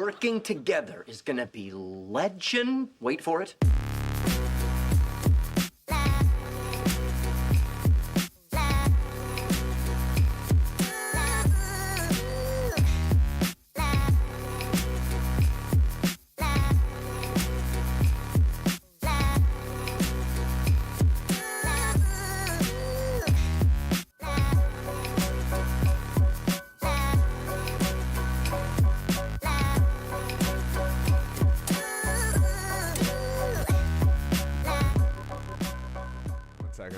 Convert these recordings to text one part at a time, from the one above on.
working together is gonna be legend. Wait for it.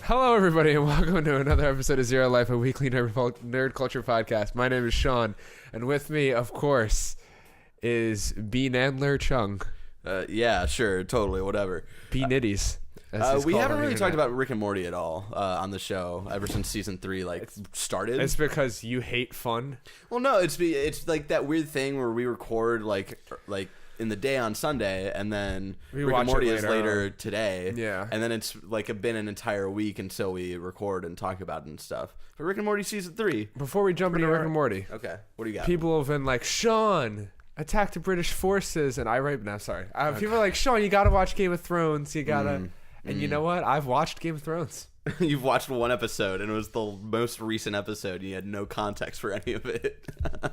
Hello, everybody, and welcome to another episode of Zero Life, a weekly nerd culture podcast. My name is Sean, and with me, of course, is B. Nandler Chung. Yeah, sure, totally, whatever. B. Nitties. We haven't really talked about Rick and Morty at all on the show ever since season 3 started. It's because you hate fun. Well, no, it's like that weird thing where we record like in the day on Sunday, and then Rick and Morty is later today. Yeah. And then it's been an entire week until we record and talk about it and stuff. But Rick and Morty season 3. Before we jump into Rick and Morty. Okay, what do you got? People have been like, Sean, attack the British forces, and I write, no, sorry. People are like, Sean, you gotta watch Game of Thrones, you gotta, and you know what? I've watched Game of Thrones. You've watched one episode, and it was the most recent episode, and you had no context for any of it.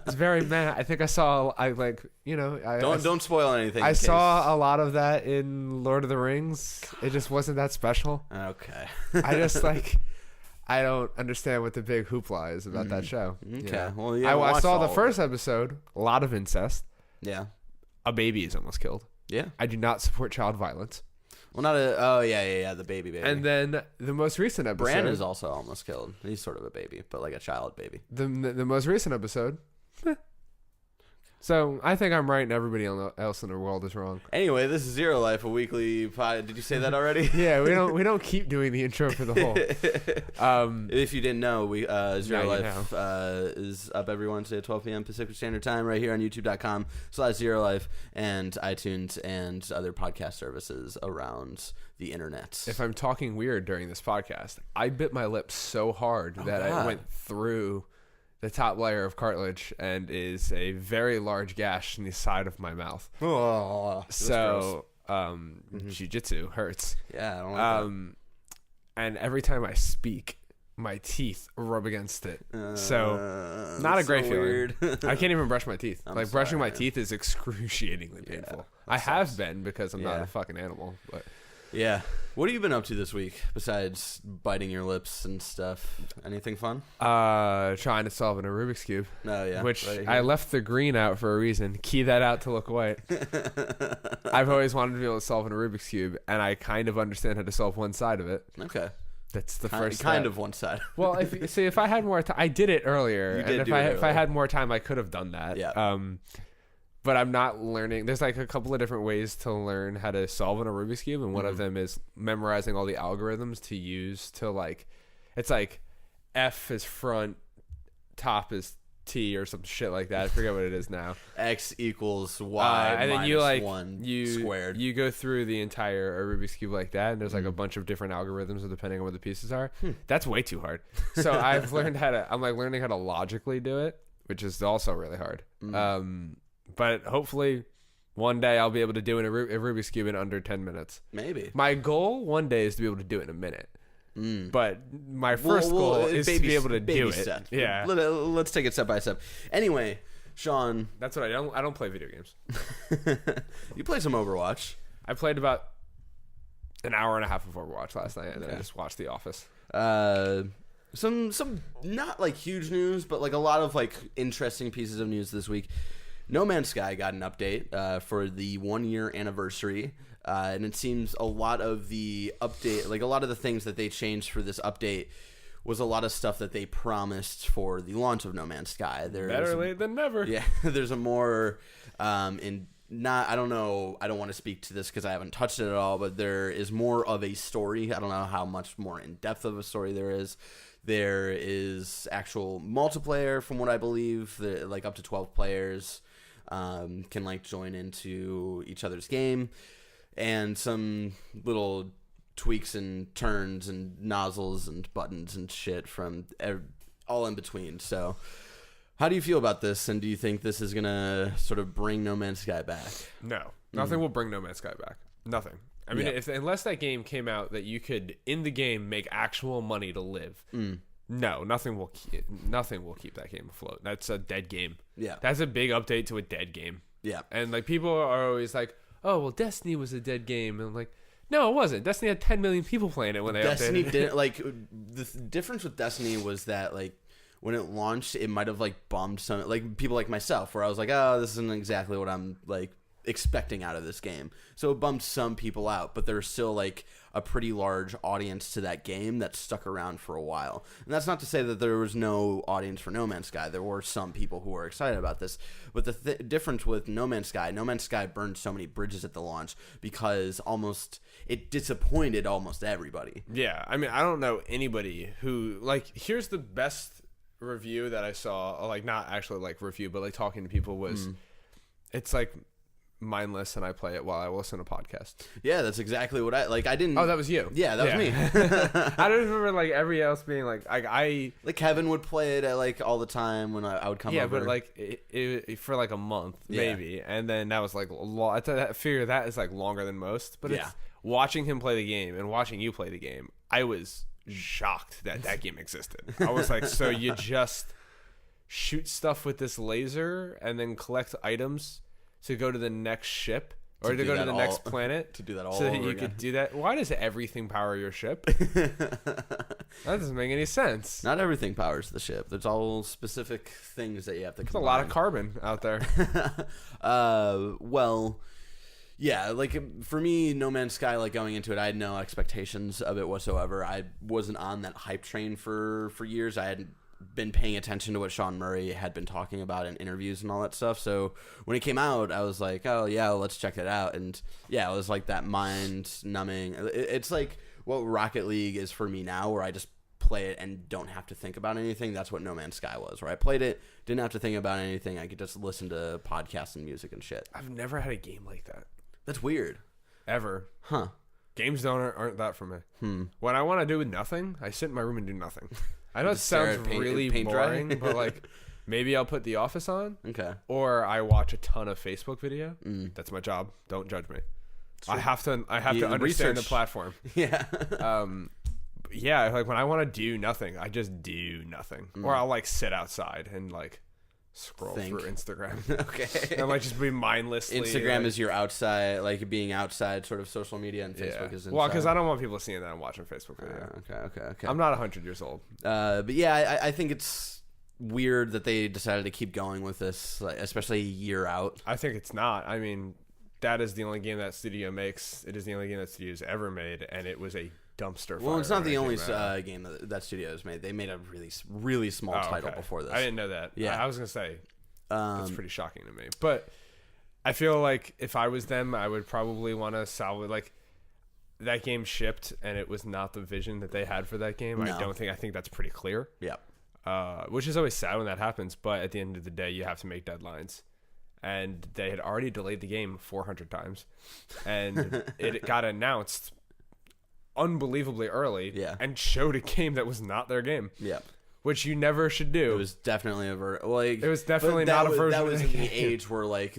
It's very mad. I think I saw, don't spoil anything. I saw a lot of that in Lord of the Rings. It just wasn't that special. Okay. I don't understand what the big hoopla is about that show. Okay. You know? Well, yeah, I saw the first episode. A lot of incest. Yeah. A baby is almost killed. Yeah. I do not support child violence. Well, the baby. And then the most recent episode. Bran is also almost killed. He's sort of a baby, but like a child baby. The most recent episode. So I think I'm right, and everybody else in the world is wrong. Anyway, this is Zero Life, a weekly pod. Did you say that already? Yeah, we don't keep doing the intro for the whole. If you didn't know, we Zero Life is up every Wednesday at 12 p.m. Pacific Standard Time right here on YouTube.com/Zero Life and iTunes and other podcast services around the internet. If I'm talking weird during this podcast, I bit my lip so hard that I went through the top layer of cartilage and is a very large gash in the side of my mouth. Oh, so jiu-jitsu hurts. Yeah, I don't like that. And every time I speak, my teeth rub against it. So not a great feeling. Weird. I can't even brush my teeth. Brushing my man. teeth is excruciatingly painful. I have been because I'm not a fucking animal, but yeah. What have you been up to this week besides biting your lips and stuff? Anything fun? Trying to solve a Rubik's Cube. Oh, yeah. Which I left the green out for a reason. Key that out to look white. I've always wanted to be able to solve a Rubik's Cube, and I kind of understand how to solve one side of it. Okay. That's the first kind step. of one side. Well, if I had more time, I did it earlier. You did if I had more time, I could have done that. Yeah. But I'm not learning. There's like a couple of different ways to learn how to solve a Rubik's Cube, and one of them is memorizing all the algorithms to use to it's like F is front, top is T or some shit like that. I forget what it is now. X equals Y and then minus 1 squared. You go through the entire Rubik's Cube like that, and there's like a bunch of different algorithms depending on what the pieces are. That's way too hard. So I've learned I'm learning how to logically do it, which is also really hard. But hopefully one day I'll be able to do a Rubik's Cube in under 10 minutes. Maybe. My goal one day is to be able to do it in a minute. But my first goal is to be able to do it. Steps. Yeah. Let's take it step by step. Anyway, Sean. That's what I don't play video games. You play some Overwatch. I played about an hour and a half of Overwatch last night, and then I just watched The Office. Some not like huge news, but like a lot of like interesting pieces of news this week. No Man's Sky got an update for the 1-year anniversary, and it seems a lot of the update, like a lot of the things that they changed for this update, was a lot of stuff that they promised for the launch of No Man's Sky. Better late than never. Yeah, there's a more I don't know, I don't want to speak to this because I haven't touched it at all, but there is more of a story. I don't know how much more in depth of a story there is. There is actual multiplayer, from what I believe, like up to 12 players. Can like join into each other's game, and some little tweaks and turns and nozzles and buttons and shit from all in between. So How do you feel about this, and do you think this is gonna sort of bring No Man's Sky back? No, nothing will bring No Man's Sky back. Nothing. I mean, unless that game came out that you could in the game make actual money to live. No, nothing will keep that game afloat. That's a dead game. Yeah, that's a big update to a dead game. Yeah, and like people are always like, oh well, Destiny was a dead game, and I'm like, no, it wasn't. Destiny had 10 million people playing it when they Destiny updated it. didn't like the difference with Destiny was that like when it launched, it might have like bummed some like people like myself, where I was like, oh, this isn't exactly what I'm like expecting out of this game. So it bumped some people out, but there's still like a pretty large audience to that game that stuck around for a while. And that's not to say that there was no audience for No Man's Sky. There were some people who were excited about this. But the difference with No Man's Sky burned so many bridges at the launch because it disappointed almost everybody. Yeah, I mean, I don't know anybody who like. Here's the best review that I saw, like not actually like review, but like talking to people was, it's like mindless, and I play it while I listen to podcasts. Yeah, that's exactly what I like. I didn't. Oh, that was you. Yeah, that was me. I don't remember like every else being like I like Kevin would play it at like all the time when I would come over. Yeah, but like it for like a month maybe, and then that was like I figure that is like longer than most. But it's watching him play the game and watching you play the game, I was shocked that game existed. I was like, so you just shoot stuff with this laser and then collect items to go to the next ship or to go to the next planet to do that all so that over you again. could do that. Why does everything power your ship? That doesn't make any sense. Not everything powers the ship. There's all specific things that you have to combine. There's a lot of carbon out there. Well, yeah, like for me, No Man's Sky, like going into it, I had no expectations of it whatsoever. I wasn't on that hype train for years. I hadn't been paying attention to what Sean Murray had been talking about in interviews and all that stuff. So when it came out, I was like, oh yeah, let's check it out. And yeah, it was like that mind numbing. It's like what Rocket League is for me now, where I just play it and don't have to think about anything. That's what No Man's Sky was, where I played it, didn't have to think about anything. I could just listen to podcasts and music and shit. I've never had a game like that. That's weird. Ever. Huh. Games aren't that for me. When I want to do nothing, I sit in my room and do nothing. I know it Just stare sounds at really paint dry? boring, but like maybe I'll put The Office on. Okay. Or I watch a ton of Facebook video. That's my job. Don't judge me. I have to understand research. the platform. Yeah. Yeah, like when I want to do nothing, I just do nothing. Or I'll like sit outside and like scroll through Instagram. Okay. I might just be mindlessly. Instagram is your outside, like being outside sort of social media, and Facebook is inside. Well, because I don't want people seeing that I'm watching Facebook video. Okay. I'm not 100 years old. But yeah, I think it's weird that they decided to keep going with this, like, especially a year out. I think it's not. I mean, that is the only game that studio makes. It is the only game that studio's ever made, and it was a dumpster fire. Well, it's not the only game that studio has made. They made a really small title before this. I didn't know that. Yeah. I was going to say, that's pretty shocking to me. But I feel like if I was them, I would probably want to salvage, like, that game shipped, and it was not the vision that they had for that game. No. I think that's pretty clear. Yeah. Which is always sad when that happens, but at the end of the day, you have to make deadlines. And they had already delayed the game 400 times. And it got announced unbelievably early and showed a game that was not their game. Yeah. Which you never should do. It was definitely it was definitely not a version that of was the in the game. age where like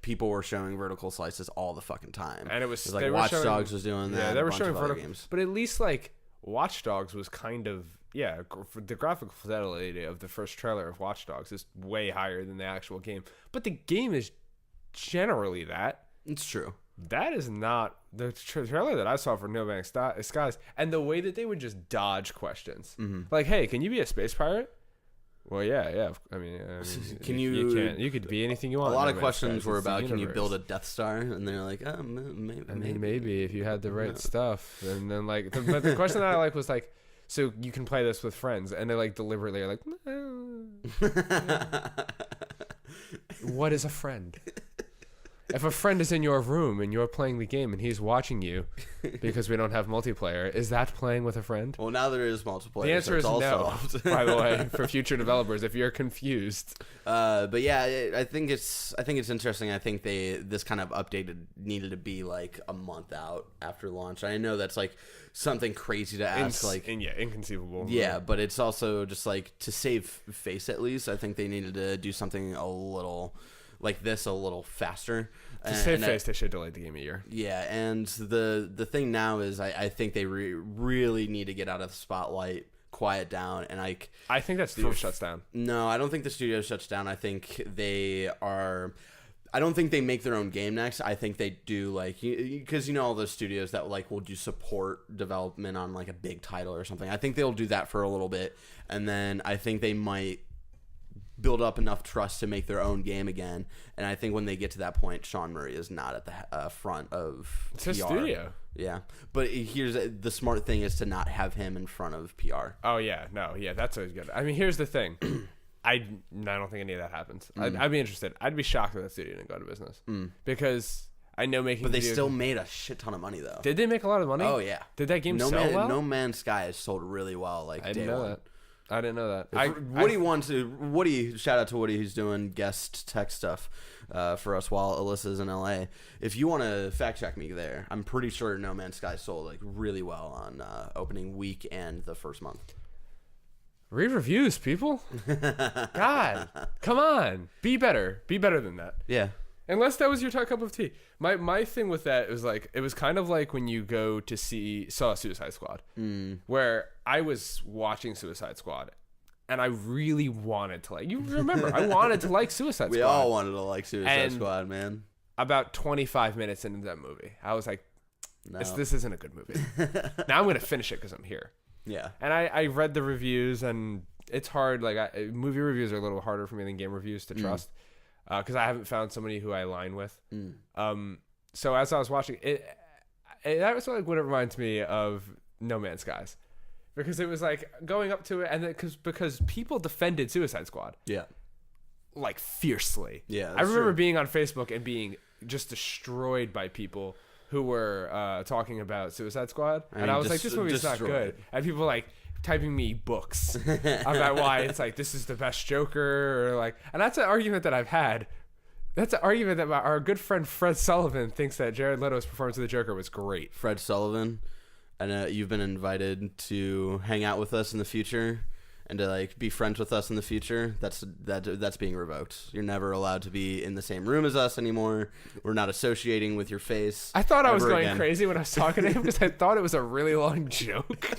people were showing vertical slices all the fucking time. And it was like Watch Dogs was doing that. Yeah, they were showing vertical games. But at least like Watch Dogs was kind of the graphical fidelity of the first trailer of Watch Dogs is way higher than the actual game. But the game is generally that. It's true. That is not the trailer that I saw for No Man's Skies, and the way that they would just dodge questions, like, "Hey, can you be a space pirate?" Well, yeah. I mean, you could be anything you want. A lot of questions were about, can you build a Death Star? And they're like, maybe if you had the right stuff. And then like, but the question that I like was like, so you can play this with friends, and they like deliberately are like, no. What is a friend? If a friend is in your room and you're playing the game and he's watching you because we don't have multiplayer, is that playing with a friend? Well, now there is multiplayer. The answer is all no, solved. by the way, for future developers, if you're confused. But yeah, I think it's interesting. I think this kind of update needed to be like a month out after launch. I know that's like something crazy to ask, inconceivable. Yeah, but it's also just like to save face at least. I think they needed to do something a little like this a little faster. To save face, they should delay the game a year. Yeah, and the thing now is I think they really need to get out of the spotlight, quiet down, and I think that studio shuts down. No, I don't think the studio shuts down. I think I don't think they make their own game next. I think they do like because all those studios that like will do support development on like a big title or something. I think they'll do that for a little bit, and then I think they might build up enough trust to make their own game again. And I think when they get to that point, Sean Murray is not at the front of it's PR. his studio. Yeah, but here's the smart thing is to not have him in front of PR. Oh yeah, no, yeah, that's always good. I mean, here's the thing. I don't think any of that happens. I'd be interested. I'd be shocked if that studio didn't go out of business because I know making. But they still made a shit ton of money though. Did they make a lot of money? Oh yeah. Did that game sell well? No Man's Sky has sold really well. Like I didn't know that. I didn't know that. Woody, shout out to Woody who's doing guest tech stuff for us while Alyssa's in LA. If you want to fact check me there, I'm pretty sure No Man's Sky sold like really well on opening week and the first month. Read reviews, people. God, come on, be better. Be better than that. Yeah. Unless that was your cup of tea. My thing with that was like it was kind of like when you go to saw Suicide Squad, where I was watching Suicide Squad, and I really wanted to like. You remember, I wanted to like Suicide Squad. We all wanted to like Suicide And Squad, man. About 25 minutes into that movie, I was like, No. this isn't a good movie. Now I'm gonna finish it because I'm here. Yeah. And I read the reviews, and it's hard. Like movie reviews are a little harder for me than game reviews to trust. Because I haven't found somebody who I align with. So as I was watching it, that was like what it reminds me of No Man's Skies, because it was like going up to it, and because people defended Suicide Squad, like fiercely. Yeah, I remember being on Facebook and being just destroyed by people who were talking about Suicide Squad, and I was like, this movie's not good, and people like typing me books about why it's like this is the best Joker, or like, and that's an argument that I've had. That's an argument that our good friend Fred Sullivan thinks that Jared Leto's performance of the Joker was great. Fred Sullivan, and you've been invited to hang out with us in the future and to like be friends with us in the future. That's being revoked. You're never allowed to be in the same room as us anymore. We're not associating with your face. I thought I was going crazy when I was talking to him because I thought it was a really long joke.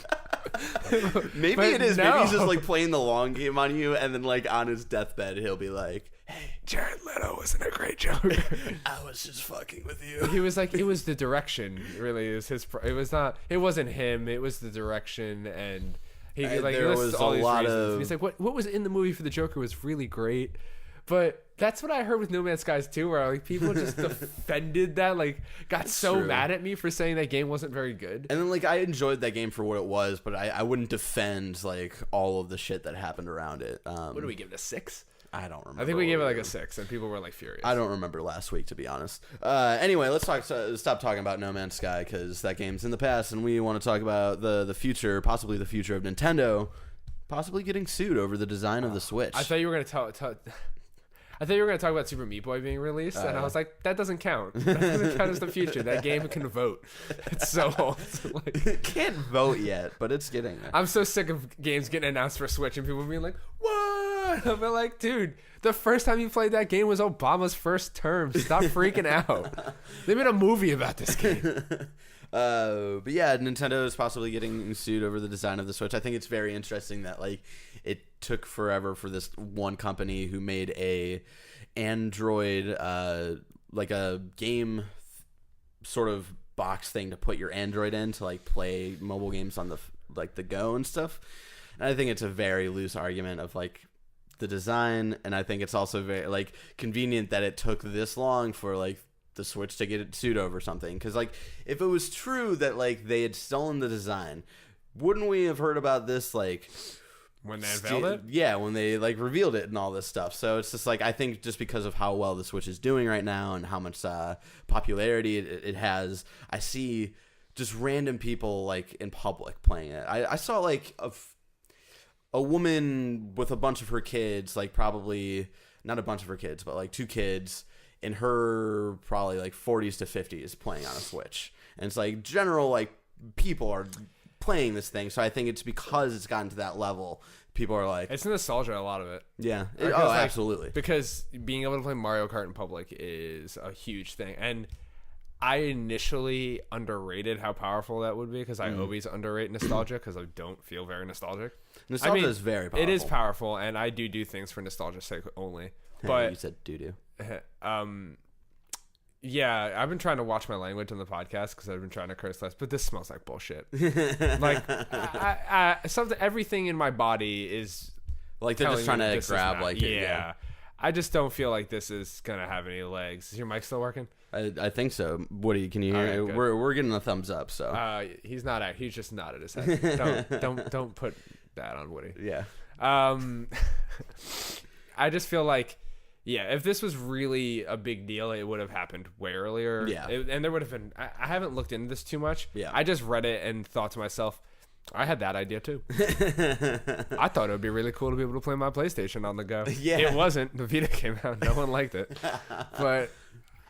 Maybe it is. No. Maybe he's just like playing the long game on you, and then like on his deathbed, he'll be like, "Hey, Jared Leto wasn't a great Joker. I was just fucking with you." He was like, it was the direction. Really, it was his. It was not. It wasn't him. It was the direction, and he like there was all a these lot reasons. of. He's like, what was in the movie for the Joker was really great, but that's what I heard with No Man's Skies too, where like people just defended that, like got That's so true. mad at me for saying that game wasn't very good. And then like I enjoyed that game for what it was, but I wouldn't defend like all of the shit that happened around it. What do we give it, a 6? I don't remember. I think we gave it like a 6, and people were like furious. I don't remember last week, to be honest. Anyway, let's stop talking about No Man's Sky because that game's in the past, and we want to talk about the future, possibly the future of Nintendo, possibly getting sued over the design of the Switch. I thought you were gonna I thought you were going to talk about Super Meat Boy being released, and I was like, that doesn't count. That doesn't count as the future. That game can vote. It's so old. Like, it can't vote yet, but it's getting there. I'm so sick of games getting announced for Switch and people being like, what? I'm like, dude, the first time you played that game was Obama's first term. Stop freaking out. They made a movie about this game. But yeah, Nintendo is possibly getting sued over the design of the Switch. I think it's very interesting that like it took forever for this one company who made a Android like a game sort of box thing to put your Android in to like play mobile games on the go and stuff. And I think it's a very loose argument of like the design, and I think it's also very like convenient that it took this long for like the Switch to get it sued over something. Because like if it was true that like they had stolen the design, wouldn't we have heard about this like When they unveiled it? Yeah, when they like revealed it and all this stuff. So it's just like, I think just because of how well the Switch is doing right now and how much popularity it has, I see just random people like in public playing it. I saw like a woman with a bunch of her kids, like probably not a bunch of her kids, but like 2 kids in her probably like 40s to 50s playing on a Switch. And it's like general like people are playing this thing, so I think it's because it's gotten to that level. People are like, it's nostalgia, a lot of it. Yeah. Like, Absolutely. Because being able to play Mario Kart in public is a huge thing, and I initially underrated how powerful that would be because I always underrate nostalgia because I don't feel very nostalgic. Nostalgia is very powerful. It is powerful, and I do things for nostalgia's sake only. Hey, but you said doo-doo. Yeah, I've been trying to watch my language on the podcast because I've been trying to curse less, but this smells like bullshit. Like, everything in my body is like they're just trying to grab, like, yeah. I just don't feel like this is gonna have any legs. Is your mic still working? I think so. Woody, can you hear? Right, we're getting a thumbs up. So he's not. He's just nodded his head. Don't put that on Woody. Yeah. I just feel like, yeah, if this was really a big deal, it would have happened way earlier. Yeah. And there would have been. I haven't looked into this too much. Yeah. I just read it and thought to myself, I had that idea too. I thought it would be really cool to be able to play my PlayStation on the go. Yeah. It wasn't. The Vita came out. No one liked it. But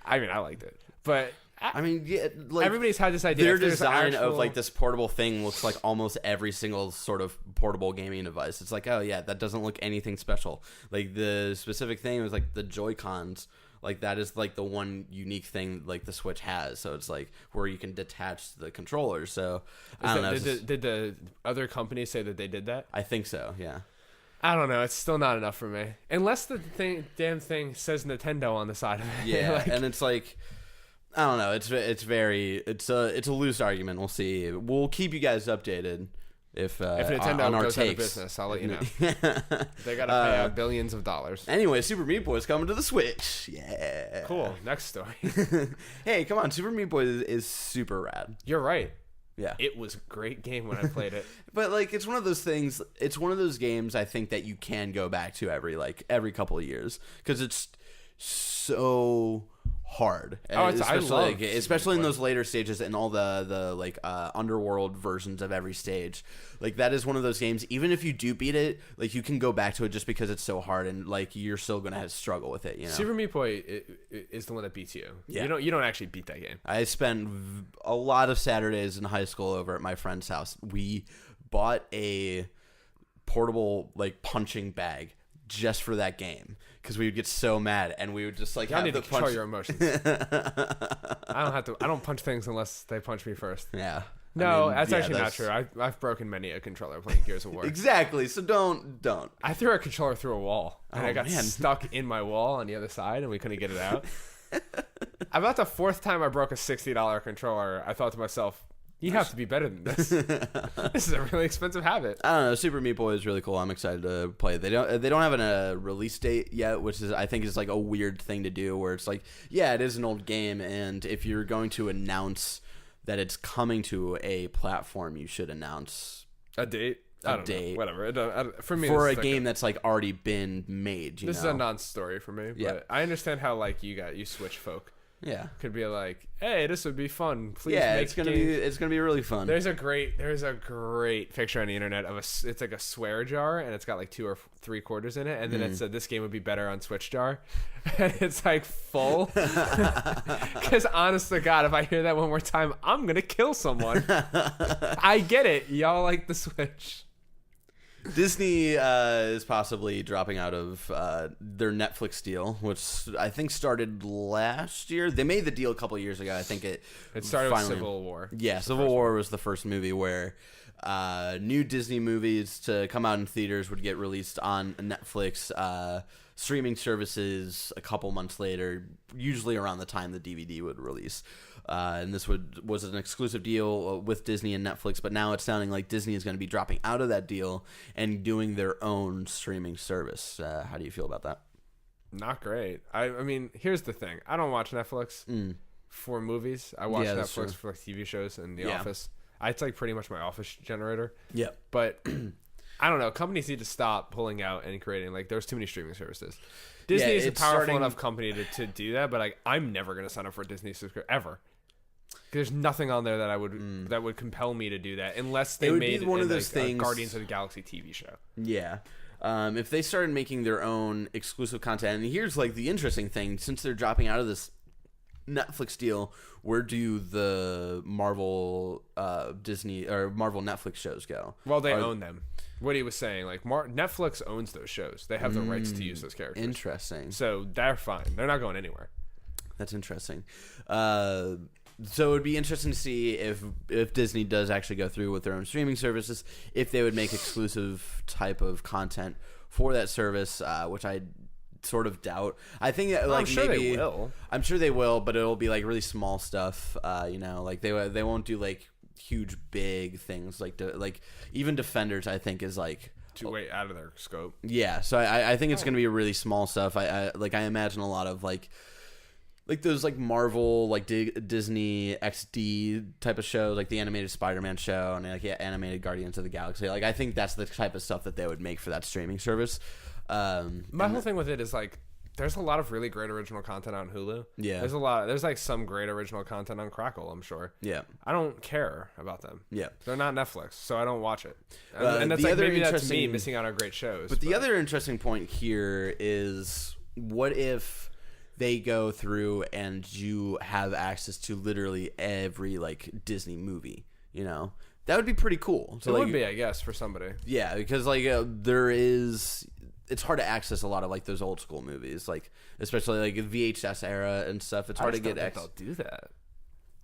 I mean, I liked it. But I mean, yeah, like everybody's had this idea. Their If there's design actual- of like this portable thing looks like almost every single sort of portable gaming device. It's like, oh yeah, that doesn't look anything special. Like the specific thing was like the Joy-Cons. Like that is like the one unique thing like the Switch has. So it's like where you can detach the controller. So I don't know. Did the other companies say that they did that? I think so. Yeah. I don't know. It's still not enough for me, unless the damn thing says Nintendo on the side of it. Yeah, Like, and it's like, I don't know. It's a loose argument. We'll see. We'll keep you guys updated if Nintendo on our goes out of takes. business, I'll let you know. They gotta pay out billions of dollars. Anyway, Super Meat Boy is coming to the Switch. Yeah. Cool. Next story. Hey, come on. Super Meat Boy is super rad. You're right. Yeah. It was a great game when I played it. But like, it's one of those things. It's one of those games I think that you can go back to every couple of years because it's so hard. Especially in those later stages and all the like underworld versions of every stage. Like that is one of those games. Even if you do beat it, like you can go back to it just because it's so hard and like you're still gonna have to struggle with it. You know, Super Meat Boy is the one that beats you. Yeah. You don't actually beat that game. I spent a lot of Saturdays in high school over at my friend's house. We bought a portable like punching bag just for that game because we would get so mad and we would just like I need to control your emotions. I don't punch things unless they punch me first. Yeah. No, that's actually not true. I've broken many a controller playing Gears of War. Exactly. So don't. I threw a controller through a wall and I got man. stuck in my wall on the other side and we couldn't get it out. About the 4th time I broke a $60 controller, I thought to myself, you have to be better than this. This is a really expensive habit. I don't know. Super Meat Boy is really cool. I'm excited to play it. They don't have a release date yet, which is I think is like a weird thing to do. Where it's like, yeah, it is an old game, and if you're going to announce that it's coming to a platform, you should announce A date. I don't know. Whatever. For me, for a this is game that's like already been made. This is a non-story for me. But Yeah. I understand how like you Switch folk Yeah. could be like, hey, this would be fun. Please Yeah, make it's gonna games. be really fun. There's a great picture on the internet of it's like a swear jar and it's got like 2 or 3 quarters in it and then it said this game would be better on Switch jar and it's like full because honest to God, if I hear that one more time, I'm gonna kill someone. I get it, y'all like the Switch. Disney is possibly dropping out of their Netflix deal, which I think started last year. They made the deal a couple of years ago. I think it started finally, with Civil War. Yeah, Civil War was the first movie where new Disney movies to come out in theaters would get released on Netflix streaming services a couple months later, usually around the time the DVD would release. And this was an exclusive deal with Disney and Netflix, but now it's sounding like Disney is going to be dropping out of that deal and doing their own streaming service. How do you feel about that? Not great. I mean, here's the thing. I don't watch Netflix for movies. I watch that's Netflix true. for like TV shows and The Office. It's like pretty much my Office generator. Yeah. But I don't know. Companies need to stop pulling out and creating, like, there's too many streaming services. Disney is a powerful enough company to do that, but like, I'm never going to sign up for a Disney subscription ever. There's nothing on there that I would that would compel me to do that unless they made one of those like, things, a Guardians of the Galaxy TV show. Yeah. If they started making their own exclusive content, and here's like the interesting thing, since they're dropping out of this Netflix deal, where do the Marvel Disney or Marvel Netflix shows go? Well, they own them. What he was saying, like Netflix owns those shows. They have the rights to use those characters. Interesting. So they're fine. They're not going anywhere. That's interesting. So it would be interesting to see if Disney does actually go through with their own streaming services, if they would make exclusive type of content for that service, which I sort of doubt. I think like I'm sure maybe they will. I'm sure they will, but it'll be like really small stuff. Like they won't do like huge big things like even Defenders. I think is like too way out of their scope. Yeah, so I think it's gonna be really small stuff. I imagine a lot of like those like Marvel like Disney XD type of shows, like the animated Spider-Man show and like animated Guardians of the Galaxy. Like I think that's the type of stuff that they would make for that streaming service. My whole thing with it is like there's a lot of really great original content on Hulu. Yeah, there's like some great original content on Crackle, I'm sure. Yeah, I don't care about them. Yeah, they're not Netflix, so I don't watch it. And that's like maybe that's me missing out on great shows. But the other interesting point here is, what if they go through and you have access to literally every like Disney movie? You know, that would be pretty cool. So it would be, I guess, for somebody. Yeah, because like it's hard to access a lot of like those old school movies, like especially like VHS era and stuff. It's hard to get access. They'll do that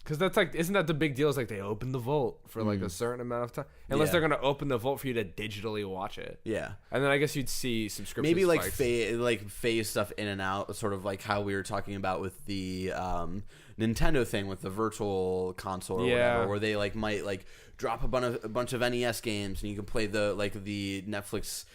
because that's like, isn't that the big deal? Is like they open the vault for like a certain amount of time, unless they're gonna open the vault for you to digitally watch it. Yeah, and then I guess you'd see subscriptions. Maybe like phase stuff in and out, sort of like how we were talking about with the Nintendo thing with the virtual console or whatever, where they like might like drop a bunch of NES games and you can play the Netflix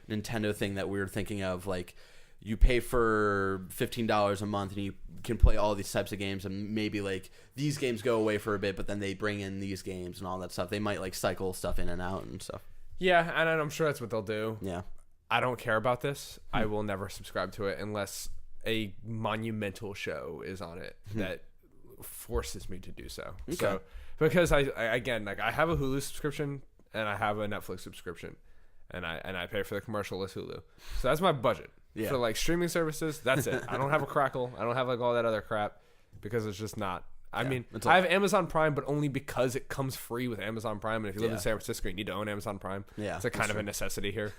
Nintendo thing that we were thinking of, like you pay for $15 a month and you can play all these types of games, and maybe like these games go away for a bit, but then they bring in these games and all that stuff. They might like cycle stuff in and out and stuff. Yeah, and I'm sure that's what they'll do. Yeah, I don't care about this. I will never subscribe to it unless a monumental show is on it that forces me to do so. Okay. So because I again, like I have a Hulu subscription and I have a Netflix subscription. And I pay for the commercial-less Hulu. So that's my budget. Yeah. For like streaming services, that's it. I don't have a Crackle. I don't have like all that other crap because it's just not. I mean, I have Amazon Prime, but only because it comes free with Amazon Prime. And if you live in San Francisco, you need to own Amazon Prime. Yeah, it's like kind of a necessity here.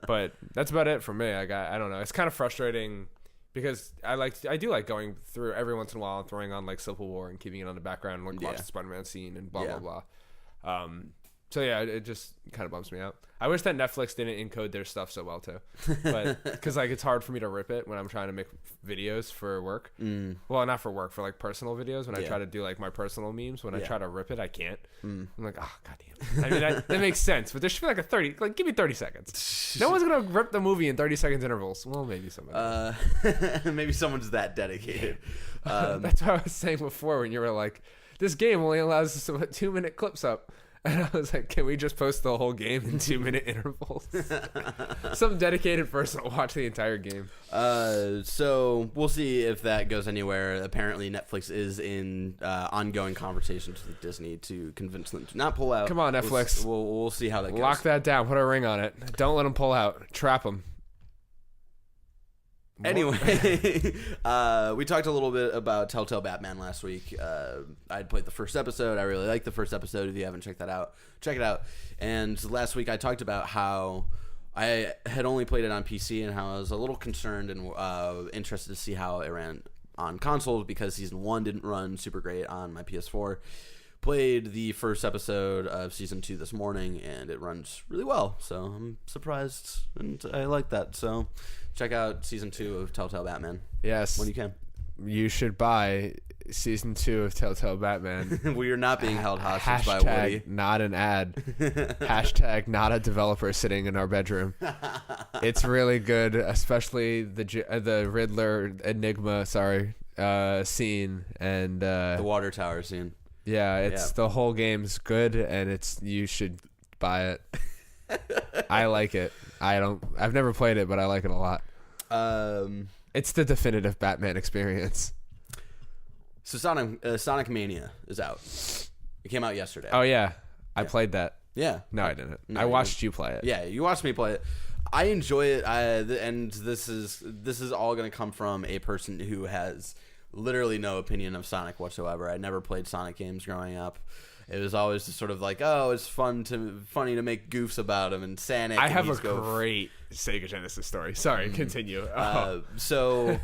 But that's about it for me. I don't know. It's kind of frustrating because I do like going through every once in a while and throwing on like Civil War and keeping it on the background and like watch the Spider-Man scene and blah blah blah. So yeah, it just kind of bums me out. I wish that Netflix didn't encode their stuff so well too, but because like it's hard for me to rip it when I'm trying to make videos for work. Well, not for work, for like personal videos. When I try to do like my personal memes, when I try to rip it, I can't. I'm like, oh goddamn. I mean, that makes sense, but there should be like a 30. Like, give me 30 seconds. No one's gonna rip the movie in 30 seconds intervals. Well, maybe somebody. Maybe someone's that dedicated. That's what I was saying before when you were like, this game only allows us to put 2-minute clips up. And I was like, can we just post the whole game in 2-minute intervals? Some dedicated person will watch the entire game. So we'll see if that goes anywhere. Apparently Netflix is in ongoing conversations with Disney to convince them to not pull out. Come on, Netflix. We'll see how that goes. Lock that down. Put a ring on it. Don't let them pull out. Trap them. Anyway, we talked a little bit about Telltale Batman last week. I had played the first episode. I really liked the first episode. If you haven't checked that out, check it out. And last week I talked about how I had only played it on PC and how I was a little concerned and interested to see how it ran on consoles because Season 1 didn't run super great on my PS4. Played the first episode of Season 2 this morning, and it runs really well. So I'm surprised, and I like that. So check out Season 2 of Telltale Batman. Yes. When you can. You should buy Season 2 of Telltale Batman. We are not being held hostage by Woody. Not an ad. Hashtag not a developer sitting in our bedroom. It's really good, especially the Riddler Enigma, scene and the water tower scene. Yeah, the whole game's good, and you should buy it. I like it. I've never played it, but I like it a lot. It's the definitive Batman experience. So Sonic Mania is out. It came out yesterday. Oh yeah, I played that. Yeah. No, I didn't. No, I watched you play it. Yeah, you watched me play it. I enjoy it, and this is all going to come from a person who has literally no opinion of Sonic whatsoever. I never played Sonic games growing up. It was always just sort of like, oh, it's funny to make goofs about him and Sonic. I have a great Sega Genesis story. Sorry, continue. Okay. So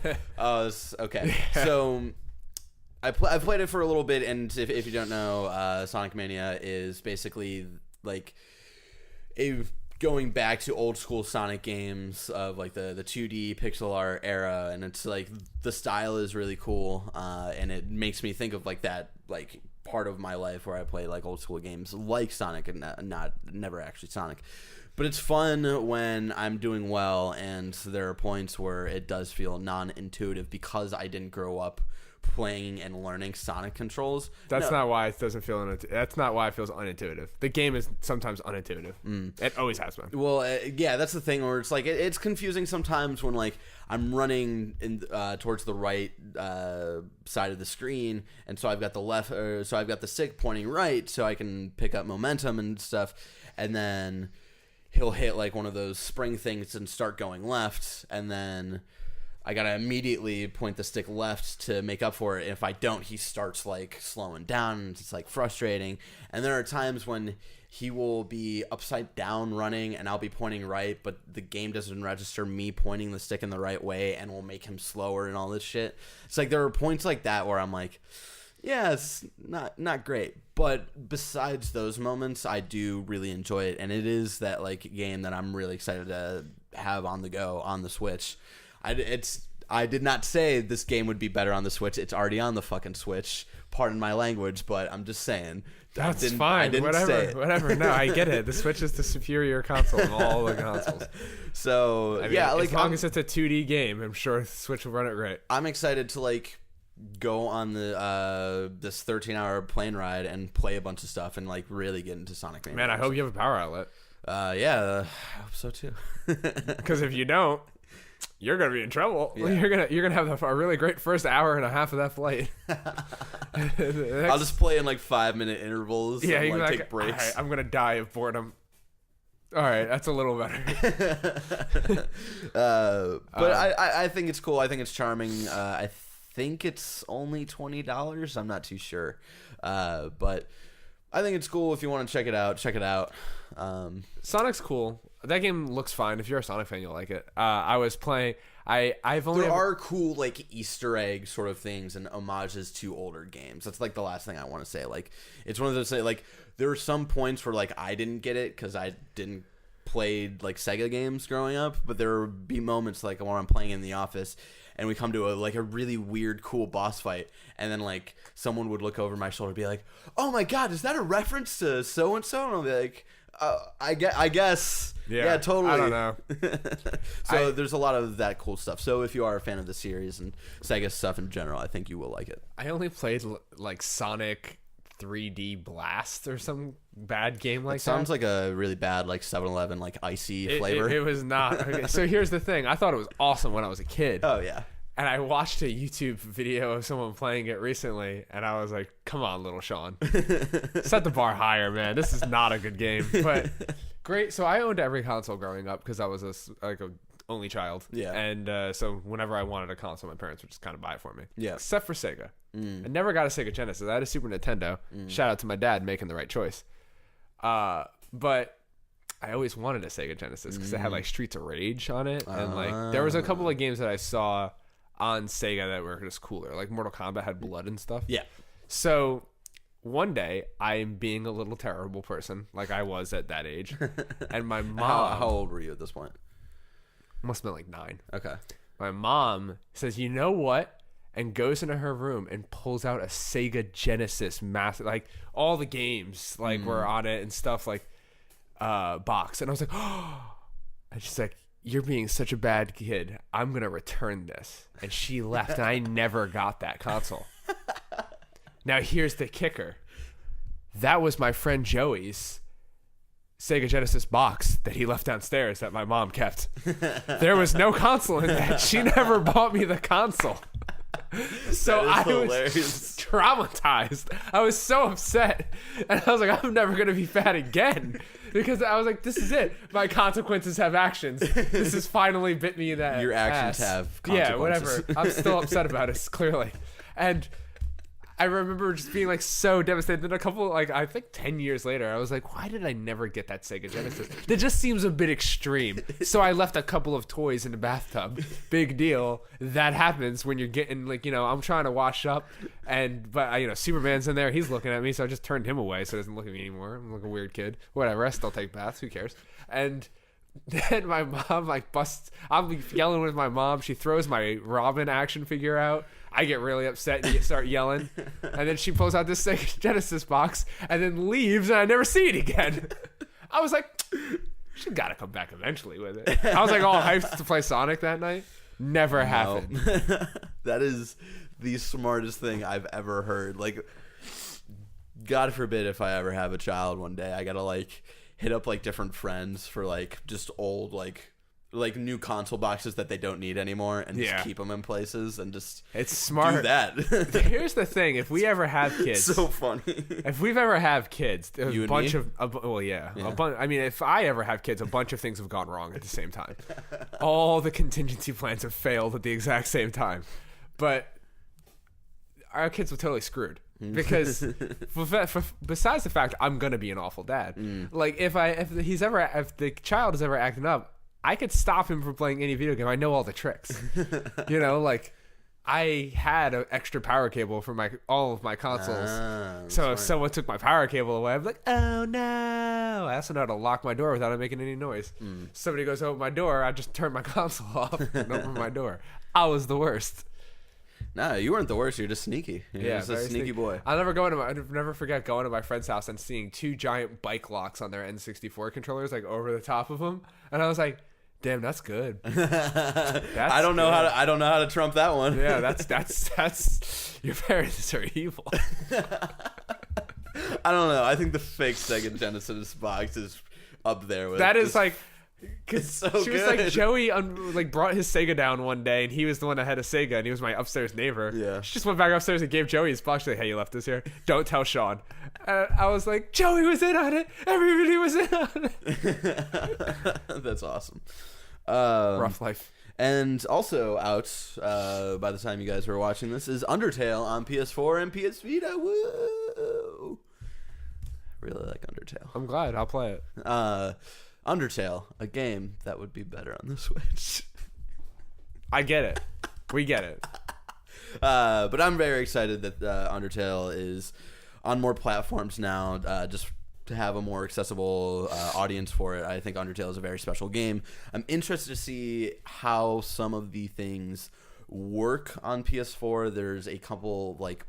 I played it for a little bit, and if you don't know, Sonic Mania is basically like going back to old school Sonic games of like the 2D pixel art era, and it's like the style is really cool, and it makes me think of like that like part of my life where I play like old school games like Sonic and never actually Sonic. But it's fun when I'm doing well, and there are points where it does feel non-intuitive because I didn't grow up playing and learning Sonic controls. That's not why it doesn't feel. That's not why it feels unintuitive. The game is sometimes unintuitive. It always has been. Well, yeah, that's the thing where it's like it's confusing sometimes when like I'm running in towards the right side of the screen, and so I've got the stick pointing right, so I can pick up momentum and stuff, and then he'll hit like one of those spring things and start going left, and then I gotta immediately point the stick left to make up for it. And if I don't, he starts like slowing down, and it's like frustrating. And there are times when he will be upside down running, and I'll be pointing right, but the game doesn't register me pointing the stick in the right way, and will make him slower and all this shit. It's like there are points like that where I'm like, yeah, it's not great. But besides those moments, I do really enjoy it, and it is that like game that I'm really excited to have on the go on the Switch. I did not say this game would be better on the Switch. It's already on the fucking Switch. Pardon my language, but I'm just saying. That's fine. Whatever. No, I get it. The Switch is the superior console of all the consoles. So I mean, yeah, as long as it's a 2D game, I'm sure the Switch will run it great. I'm excited to like go on the this 13-hour plane ride and play a bunch of stuff and like really get into Sonic Mania. Man, I hope you have a power outlet. Yeah, I hope so too. Because if you don't, you're gonna be in trouble. Yeah. You're gonna have a really great first hour and a half of that flight. I'll just play in like 5-minute intervals. Yeah, and, you like, can take breaks. All right, I'm gonna die of boredom. All right, that's a little better. But I think it's cool. I think it's charming. I think it's only $20. I'm not too sure, but I think it's cool. If you want to check it out, check it out. Sonic's cool. That game looks fine. If you're a Sonic fan, you'll like it. I was playing. I've only there are cool like Easter egg sort of things and homages to older games. That's like the last thing I want to say. Like it's one of those like there were some points where like I didn't get it because I didn't play like Sega games growing up, but there would be moments like when I'm playing in the office and we come to a really weird cool boss fight, and then like someone would look over my shoulder and be like, "Oh my god, is that a reference to so and so?" And I'll be like, I guess. Yeah, totally. I don't know. So there's a lot of that cool stuff. So if you are a fan of the series and Sega stuff in general, I think you will like it. I only played like Sonic 3D Blast or some bad game like that. Sounds like a really bad like 7-Eleven like icy flavor. It was not. Okay, so here's the thing. I thought it was awesome when I was a kid. Oh yeah. And I watched a YouTube video of someone playing it recently, and I was like, come on, little Sean. Set the bar higher, man. This is not a good game. But great. So I owned every console growing up because I was a only child. Yeah. And so whenever I wanted a console, my parents would just kind of buy it for me. Yeah. Except for Sega. I never got a Sega Genesis. I had a Super Nintendo. Shout out to my dad making the right choice. But I always wanted a Sega Genesis because it had like Streets of Rage on it. And like there was a couple of games that I saw on Sega that were just cooler. Like Mortal Kombat had blood and stuff. Yeah. So one day I'm being a little terrible person like I was at that age. And my mom... How old were you at this point? Must have been like 9. Okay. My mom says, you know what? And goes into her room and pulls out a Sega Genesis massive, like all the games like were on it and stuff like box. And I was like, oh. And she's like, you're being such a bad kid. I'm going to return this. And she left, and I never got that console. Now, here's the kicker. That was my friend Joey's, Sega Genesis box that he left downstairs that my mom kept. There was no console in that. She never bought me the console. So I was traumatized. I was so upset. And I was like, I'm never going to be fat again. Because I was like, this is it. My consequences have actions. This has finally bit me in that Your actions have consequences. Yeah, whatever. I'm still upset about it, clearly. And I remember just being like so devastated. Then a couple, like I think 10 years later, I was like, why did I never get that Sega Genesis? That just seems a bit extreme. So I left a couple of toys in the bathtub. Big deal. That happens when you're getting like, I'm trying to wash up, but Superman's in there. He's looking at me, so I just turned him away so he doesn't look at me anymore. I'm like a weird kid. Whatever. I still take baths. Who cares? And then my mom like busts. I'm yelling with my mom. She throws my Robin action figure out. I get really upset and start yelling. And then she pulls out this Sega Genesis box and then leaves, and I never see it again. I was like, she got to come back eventually with it. I was like all hyped to play Sonic that night. Never happened. That is the smartest thing I've ever heard. Like, God forbid if I ever have a child one day, I got to like hit up like different friends for like just old like new console boxes that they don't need anymore and just keep them in places and just it's smart. Do that. Here's the thing: if we ever have kids, so funny. If we've ever have kids, You a and bunch me? of a bunch. I mean, if I ever have kids, a bunch of things have gone wrong at the same time. All the contingency plans have failed at the exact same time, but our kids were totally screwed. Because besides the fact I'm gonna be an awful dad, like if the child is ever acting up, I could stop him from playing any video game. I know all the tricks. Like I had an extra power cable for all of my consoles. So if someone took my power cable away, I'm like, oh no. I also know how to lock my door without it making any noise. Somebody goes to open my door, I just turn my console off and open my door. I was the worst. No, you weren't the worst. You're just sneaky. You're just a sneaky boy. I'll never never forget going to my friend's house and seeing two giant bike locks on their N64 controllers, like over the top of them, and I was like, "Damn, that's good." I don't know how to trump that one. Yeah, that's your parents are evil. I don't know. I think the fake Sega Genesis box is up there with that. Is like. Cause so she was like Joey brought his Sega down one day and he was the one that had a Sega and he was my upstairs neighbor. Yeah. She just went back upstairs and gave Joey his box. She's like, hey, you left this here. Don't tell Sean. I was like, Joey was in on it. Everybody was in on it. That's awesome. Rough life. And also out by the time you guys were watching this is Undertale on PS4 and PS Vita. Woo! Really like Undertale. I'm glad. I'll play it. Undertale, a game that would be better on the Switch. I get it. We get it. But I'm very excited that Undertale is on more platforms now, just to have a more accessible audience for it. I think Undertale is a very special game. I'm interested to see how some of the things work on PS4. There's a couple, like,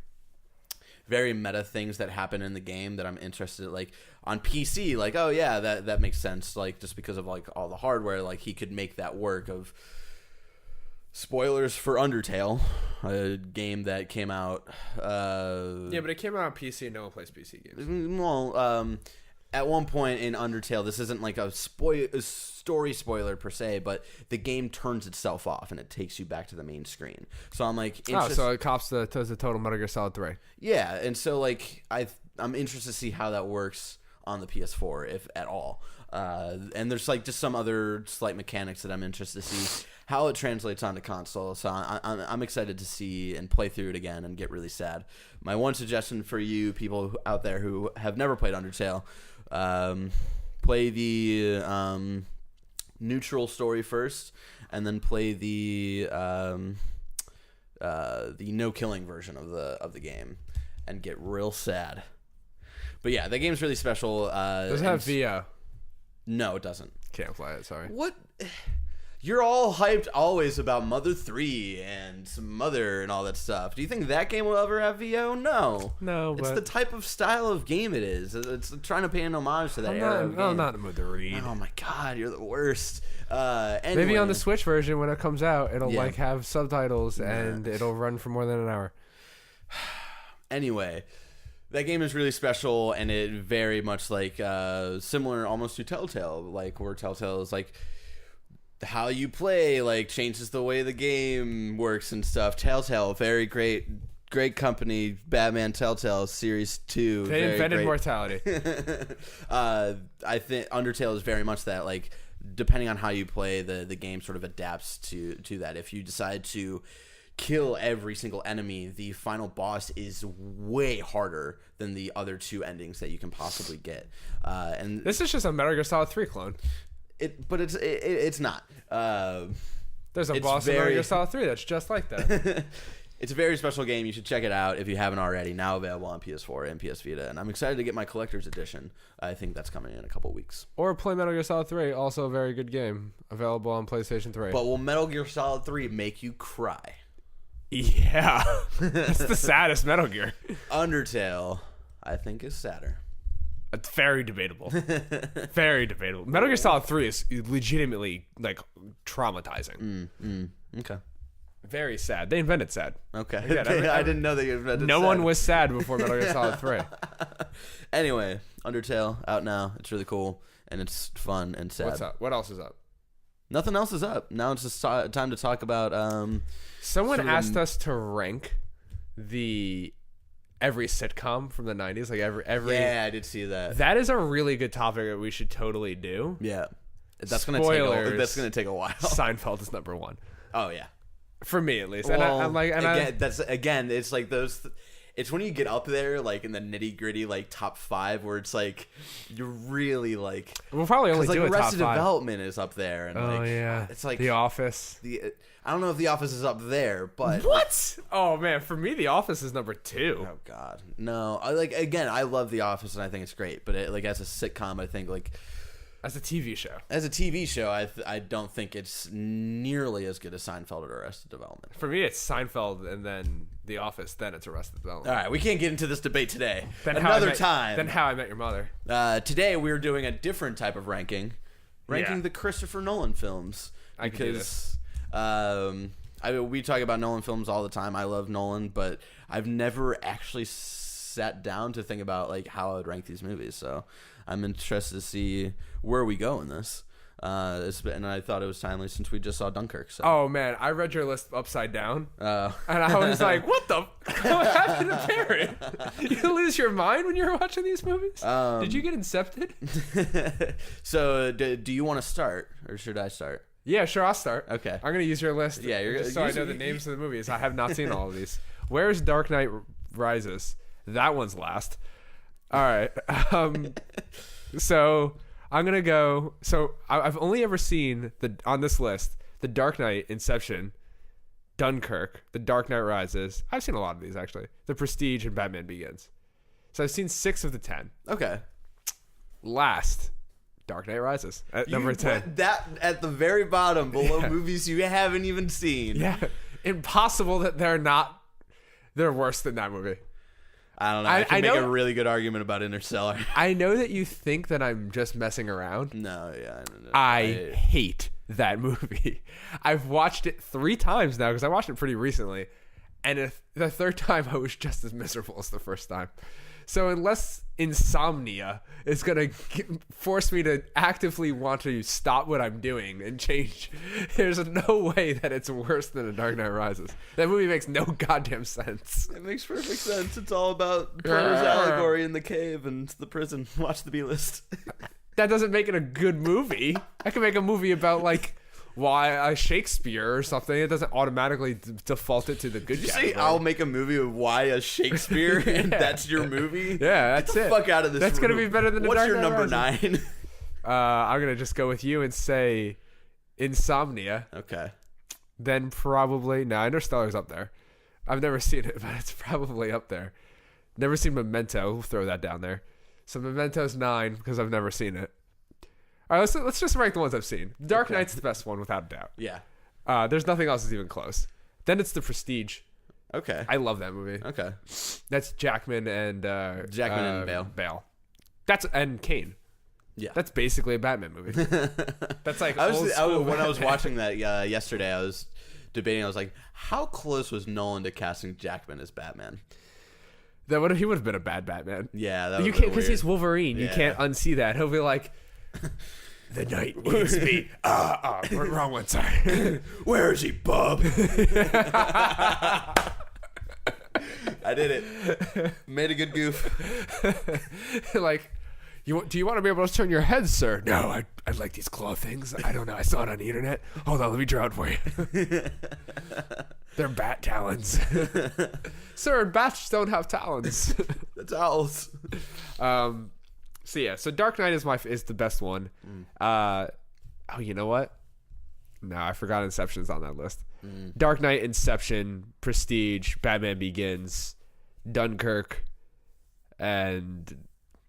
very meta things that happen in the game that I'm interested in. Like on PC, like, oh yeah, that makes sense, like just because of like all the hardware, like he could make that work. Of spoilers for Undertale, a game that came out yeah, but it came out on PC and no one plays PC games. Well, at one point in Undertale, this isn't like a story spoiler per se, but the game turns itself off and it takes you back to the main screen. So I'm like, so it cops the total Metal Gear Solid 3. Yeah, and so like I'm interested to see how that works on the PS4, if at all. And there's like just some other slight mechanics that I'm interested to see how it translates onto console. So I'm excited to see and play through it again and get really sad. My one suggestion for you people out there who have never played Undertale, play the neutral story first, and then play the no killing version of the game, and get real sad. But yeah, that game's really special. Does it have VO? No, it doesn't. Can't play it. Sorry. What? You're all hyped always about Mother 3 and Mother and all that stuff. Do you think that game will ever have VO? No. No, it's the type of style of game it is. It's trying to pay an homage to that era of game. I'm not in the mood to read. Oh my god, you're the worst. Anyway. Maybe on the Switch version when it comes out, it'll Yeah. like have subtitles and it'll run for more than an hour. Anyway, That game is really special, and it very much like similar almost to Telltale, like where Telltale is like how you play like changes the way the game works and stuff. Telltale, very great company. Batman Telltale Series 2. They invented mortality. I think Undertale is very much that. Like, depending on how you play, the game sort of adapts to that. If you decide to kill every single enemy, the final boss is way harder than the other two endings that you can possibly get. And this is just a Metal Gear Solid 3 clone. But it's not. There's a boss in Metal Gear Solid 3 that's just like that. It's a very special game. You should check it out if you haven't already. Now available on PS4 and PS Vita. And I'm excited to get my collector's edition. I think that's coming in a couple weeks. Or play Metal Gear Solid 3, also a very good game. Available on PlayStation 3. But will Metal Gear Solid 3 make you cry? Yeah. That's the saddest Metal Gear. Undertale, I think, is sadder. It's very debatable. Very debatable. Metal Gear Solid 3 is legitimately, like, traumatizing. Okay. Very sad. They invented sad. Okay. Again, I didn't know that you invented No sad. one was sad before Metal Gear Solid 3. Anyway, Undertale, out now. It's really cool, and it's fun and sad. What's up? What else is up? Nothing else is up. Now it's just time to talk about... Someone asked us to rank every sitcom from the 90s. Like, every... Yeah, I did see that. That is a really good topic that we should totally do. Yeah. That's Spoilers. That's gonna take a while. Seinfeld is number 1. Oh, yeah. For me, at least. Well, I'm like, it's like those. It's when you get up there, like in the nitty gritty, like top 5, where it's like you're really like. We'll probably only do like a top Arrested 5. Development is up there, and Oh yeah, it's like The Office. I don't know if The Office is up there, but What? Oh man, for me, The Office is number 2. oh god, no. I love The Office, and I think it's great, but as a sitcom, I think like. As a TV show. As a TV show, I don't think it's nearly as good as Seinfeld or Arrested Development. For me, it's Seinfeld, and then The Office, then it's Arrested Development. All right, we can't get into this debate today. Then Another time. Then How I Met Your Mother. Today we're doing a different type of ranking the Christopher Nolan films. I can do this. We talk about Nolan films all the time. I love Nolan, but I've never actually sat down to think about like how I would rank these movies. So I'm interested to see where we go in this. And I thought it was timely since we just saw Dunkirk. So. Oh man, I read your list upside down, and I was like, "What the? What happened to Barrett? You lose your mind when you're watching these movies? Did you get incepted?" So, do you want to start, or should I start? Yeah, sure, I'll start. Okay. I'm gonna use your list. Yeah, just so I know the names of the movies. I have not seen all of these. Where's Dark Knight Rises? That one's last. All right. So I'm gonna go. So I've only ever seen on this list The Dark Knight, Inception, Dunkirk, The Dark Knight Rises. I've seen a lot of these actually. The Prestige and Batman Begins. So I've seen 6 of the 10. Okay. Last, Dark Knight Rises at number 10. Put that at the very bottom, below movies you haven't even seen. Yeah, impossible that they're worse than that movie. I don't know. I can make a really good argument about Interstellar. I know that you think that I'm just messing around. No, yeah. I hate that movie. I've watched it 3 times now because I watched it pretty recently. And the third time I was just as miserable as the first time. So unless Insomnia is going to force me to actively want to stop what I'm doing and change, there's no way that it's worse than A Dark Knight Rises. That movie makes no goddamn sense. It makes perfect sense. It's all about Plumber's allegory in the cave and the prison. Watch the B-list. That doesn't make it a good movie. I can make a movie about, like, why Shakespeare or something. It doesn't automatically default it to the good Did you category. say I'll make a movie of why a Shakespeare and that's your movie? Yeah, that's Get the fuck out of this That's room. going to be better than What's Dark your Knight number Rises. 9? I'm going to just go with you and say Insomnia. Okay. Then probably... No, Interstellar's up there. I've never seen it, but it's probably up there. Never seen Memento. We'll throw that down there. So Memento's 9 because I've never seen it. All right, let's just rank the ones I've seen. Dark Knight's the best one, without a doubt. Yeah. There's nothing else that's even close. Then it's The Prestige. Okay. I love that movie. Okay. That's Jackman and and Bale. And Kane. Yeah. That's basically a Batman movie. That's like old school when I was Batman. watching that yesterday, I was debating. I was like, how close was Nolan to casting Jackman as Batman? He would have been a bad Batman. Yeah, that you can't because he's Wolverine. You Yeah. can't unsee that. He'll be like, the night needs me. Wrong one. Sorry. Where is he, bub? I did it. Made a good goof. Like, do you want to be able to turn your head, sir? No, I like these claw things. I don't know. I saw it on the internet. Hold on, let me draw it for you. They're bat talons. Sir, bats don't have talons. That's owls. So Dark Knight is the best one. You know what? No, I forgot Inception's on that list. Dark Knight, Inception, Prestige, Batman Begins, Dunkirk, and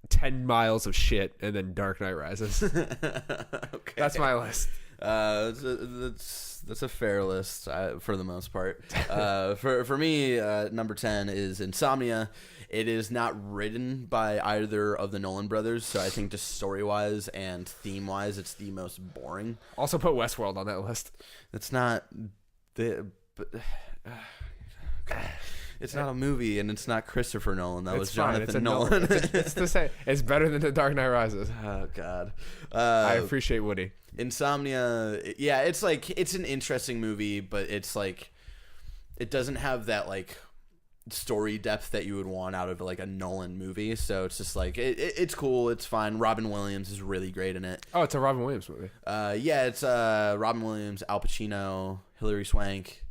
10 Miles of Shit, and then Dark Knight Rises. Okay. That's my list. That's a fair list for the most part. For me, number 10 is Insomnia. It is not written by either of the Nolan brothers, so I think just story-wise and theme-wise, it's the most boring. Also put Westworld on that list. It's not it's not a movie, and it's not Christopher Nolan. That was Jonathan Nolan. It's the same. It's better than The Dark Knight Rises. Oh God. I appreciate Woody. Insomnia, yeah, it's like it's an interesting movie, but it's like it doesn't have that like story depth that you would want out of like a Nolan movie. So it's just like it's cool, it's fine. Robin Williams is really great in it. Oh, it's a Robin Williams movie. Yeah, it's Robin Williams, Al Pacino, Hilary Swank.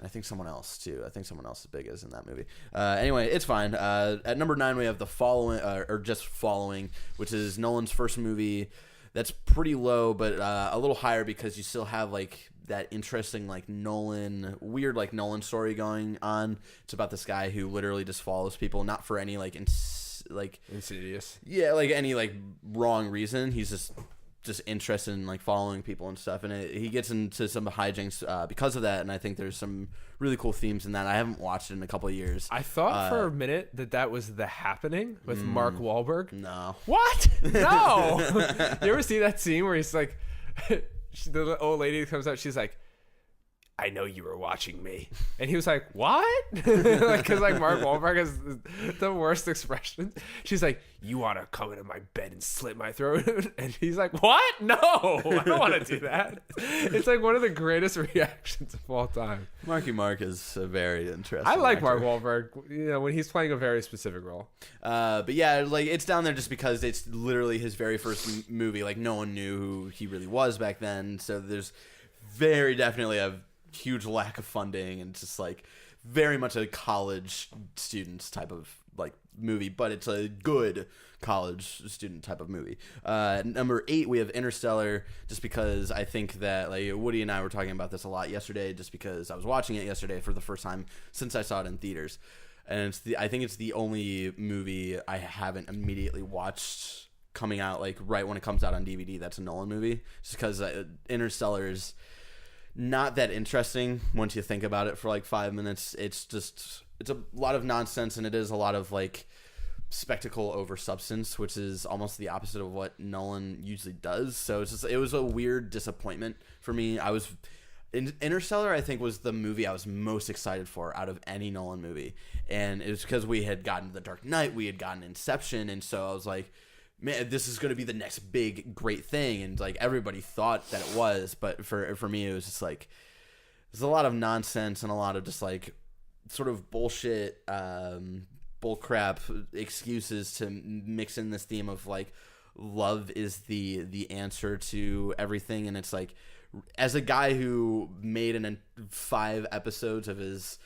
I think someone else too. I think someone else is big as in that movie. Anyway, it's fine. At number 9 we have The Following, or just Following, which is Nolan's first movie. That's pretty low, but a little higher because you still have like that interesting like weird Nolan story going on. It's about this guy who literally just follows people, not for any like Insidious. Yeah, like any like wrong reason. He's just interested in like following people and stuff, and he gets into some hijinks because of that. And I think there's some really cool themes in that. I haven't watched it in a couple of years. I thought for a minute that was The Happening with Mark Wahlberg. No. What? No. You ever see that scene where he's like, the old lady comes out, she's like, I know you were watching me. And he was like, what? Because like Mark Wahlberg has the worst expression. She's like, you want to come into my bed and slit my throat? And he's like, what? No, I don't want to do that. It's like one of the greatest reactions of all time. Marky Mark is a very interesting I like actor. Mark Wahlberg, when he's playing a very specific role. But yeah, like it's down there just because it's literally his very first movie. Like no one knew who he really was back then. So there's very definitely a huge lack of funding, and just like very much a college students type of like movie, but it's a good college student type of movie. Number 8 we have Interstellar, just because I think that like Woody and I were talking about this a lot yesterday, just because I was watching it yesterday for the first time since I saw it in theaters, and I think it's the only movie I haven't immediately watched coming out like right when it comes out on DVD that's a Nolan movie, just because Interstellar is not that interesting once you think about it for like 5 minutes. It's a lot of nonsense, and it is a lot of like spectacle over substance, which is almost the opposite of what Nolan usually does. So it was a weird disappointment for me. Interstellar, I think, was the movie I was most excited for out of any Nolan movie, and it was because we had gotten The Dark Knight, we had gotten Inception, and so I was like, man, this is going to be the next big great thing, and like everybody thought that it was, but for me it was just like there's a lot of nonsense and a lot of just like sort of bullshit bullcrap excuses to mix in this theme of like love is the answer to everything. And it's like, as a guy who made 5 episodes of his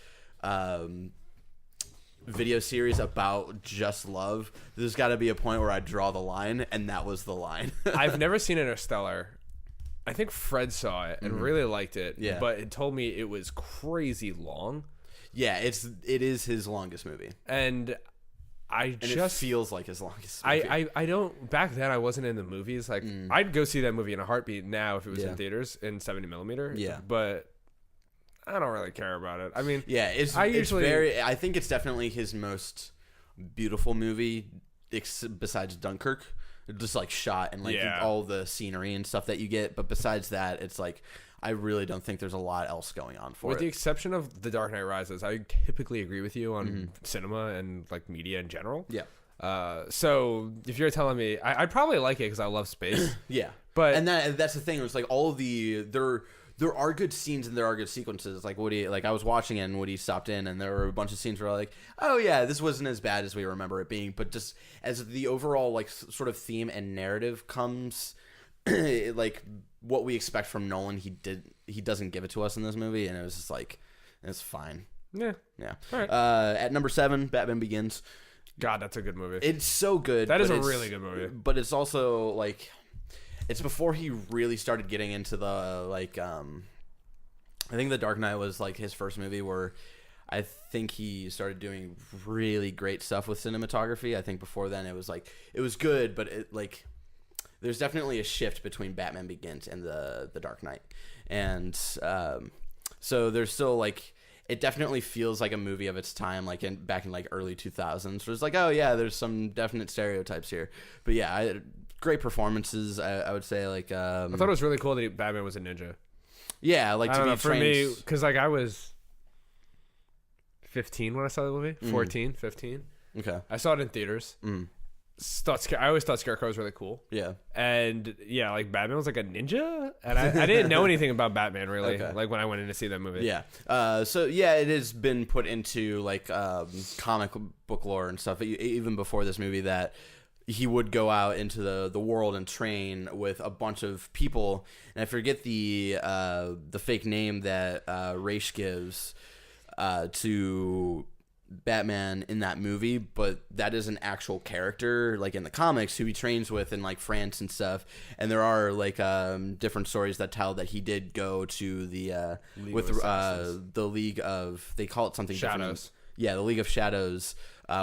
video series about just love, there's got to be a point where I draw the line, and that was the line. I've never seen Interstellar. I think Fred saw it and really liked it, but it told me it was crazy long. Yeah, it is his longest movie, and it feels like his longest movie. I don't, back then I wasn't in the movies. Like I'd go see that movie in a heartbeat now if it was in theaters in 70mm. Yeah, but I don't really care about it. I mean, yeah, I think it's definitely his most beautiful movie besides Dunkirk. Just like shot and like all the scenery and stuff that you get. But besides that, it's like I really don't think there's a lot else going on for With it. the exception of The Dark Knight Rises, I typically agree with you on cinema and like media in general. Yeah. So if you're telling me, I'd probably like it because I love space. Yeah. But and that's the thing. It was like all of there are good scenes and there are good sequences. Like Woody, like I was watching it and Woody stopped in and there were a bunch of scenes where like, oh yeah, this wasn't as bad as we remember it being. But just as the overall like sort of theme and narrative comes, like what we expect from Nolan, he doesn't give it to us in this movie, and it was just like, it's fine. Yeah. All right. At number 7, Batman Begins. God, that's a good movie. It's so good. That is a really good movie. But it's also like, it's before he really started getting into the like. I think The Dark Knight was like his first movie where I think he started doing really great stuff with cinematography. I think before then it was like it was good, but it like there's definitely a shift between Batman Begins and the Dark Knight, and so there's still like. It definitely feels like a movie of its time, like back in like early 2000s. So it's like, oh yeah, there's some definite stereotypes here, but yeah, great performances. I would say like. I thought it was really cool that Batman was a ninja. Yeah, like I to don't be know, for trained. me, because like I was 15 when I saw the movie, 14, 15. Okay. I saw it in theaters. I always thought Scarecrow was really cool. Yeah. And yeah, like Batman was like a ninja, and I didn't know anything about Batman really. Okay. Like when I went in to see that movie. Yeah. So yeah, it has been put into like comic book lore and stuff even before this movie that he would go out into the world and train with a bunch of people, and I forget the fake name that Ra's gives to Batman in that movie, but that is an actual character like in the comics who he trains with in like France and stuff. And there are like different stories that tell that he did go to the the League of, they call it something Shadows. different. Yeah, the League of Shadows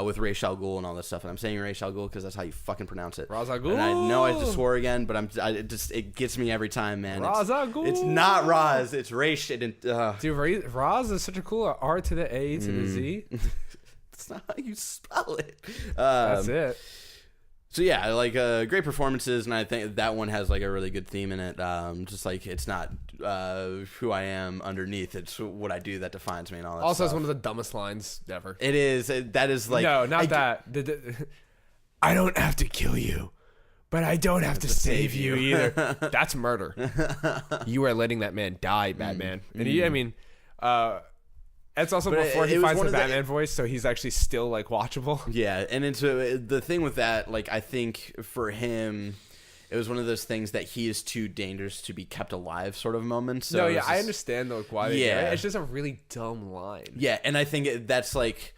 with Ra's al Ghul and all this stuff. And I'm saying Ra's al Ghul because that's how you fucking pronounce it. Ra's al Ghul. And I know I just swore again, but it gets me every time, man. Ra's al Ghul. It's not Ra's, it's Ra's. Dude, Ra's is such a cool R to the A to the Z. That's not how you spell it. That's it. So yeah, like great performances, and I think that one has like a really good theme in it. Just like it's not who I am underneath; it's what I do that defines me, and all that. Also, stuff. it's one of the dumbest lines ever. It is. That is like no, not that. I don't have to kill you, but I don't have to save you either. That's murder. You are letting that man die, Batman. And he, I mean, it's also before he finds the Batman voice, so he's actually still like watchable. Yeah, and it's the thing with that. Like, I think for him, it was one of those things that he is too dangerous to be kept alive, sort of moment. So no, yeah, I understand though why. They do it. It's just a really dumb line. Yeah, and I think that's like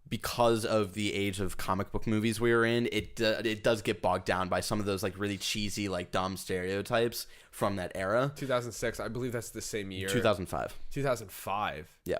because of the age of comic book movies we were in, it does get bogged down by some of those like really cheesy, like dumb stereotypes from that era. 2006, I believe that's the same year. 2005. 2005. Yeah.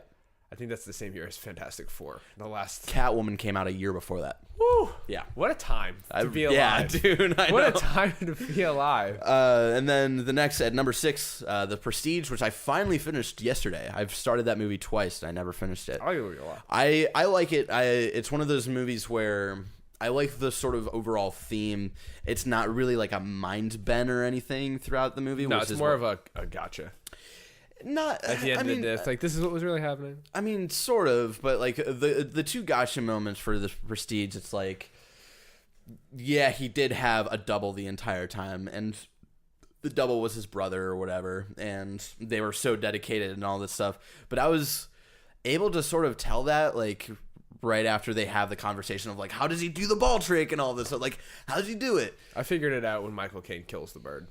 I think that's the same year as Fantastic Four. The last Catwoman came out a year before that. Woo! Yeah. What a time to be alive. Yeah, dude. What a time to be alive. And then the next at number 6, The Prestige, which I finally finished yesterday. I've started that movie twice and I never finished it. I like the movie a lot. I like it. It's one of those movies where I like the sort of overall theme. It's not really like a mind bend or anything throughout the movie. No, it's more of a gotcha. Not at the end of this, like this is what was really happening. I mean, sort of, but like the two gotcha moments for The Prestige, it's like, yeah, he did have a double the entire time, and the double was his brother or whatever, and they were so dedicated and all this stuff. But I was able to sort of tell that, like, right after they have the conversation of like, how does he do the ball trick and all this stuff? Like, how does he do it? I figured it out when Michael Caine kills the bird.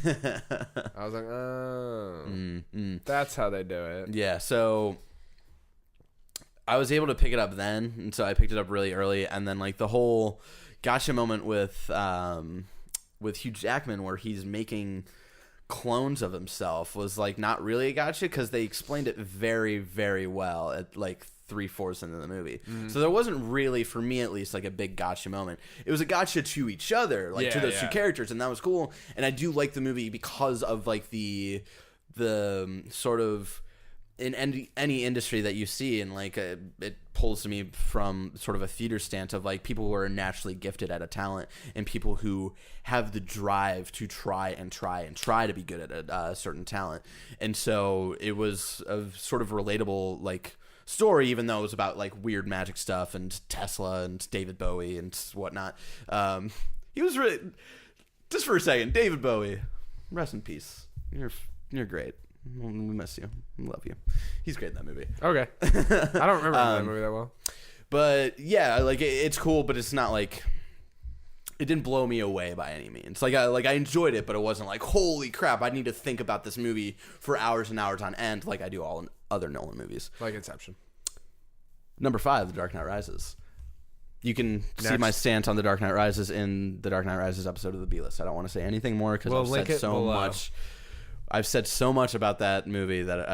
I was like, oh, that's how they do it. Yeah, so I was able to pick it up then, and so I picked it up really early, and then like the whole gotcha moment with Hugh Jackman where he's making clones of himself was like not really a gotcha because they explained it very, very well at like 3/4 into the movie. So there wasn't really, for me at least, like a big gotcha moment. It was a gotcha to each other, like to those two characters, and that was cool. And I do like the movie because of like the sort of in any industry that you see, and like it pulls to me from sort of a theater stance of like people who are naturally gifted at a talent and people who have the drive to try to be good at a certain talent. And so it was a sort of relatable like story, even though it was about like weird magic stuff and Tesla and David Bowie and whatnot. He was really, just for a second, David Bowie, rest in peace. You're great. We miss you. We love you. He's great in that movie. Okay. I don't remember that movie that well. But yeah, like it's cool, but it's not like it didn't blow me away by any means. Like I enjoyed it, but it wasn't like, holy crap, I need to think about this movie for hours and hours on end, like I do all in other Nolan movies. Like Inception. Number 5, The Dark Knight Rises. You can see my stance on The Dark Knight Rises in the Dark Knight Rises episode of the B-List. I don't want to say anything more because I've said so much. I've said so much about that movie that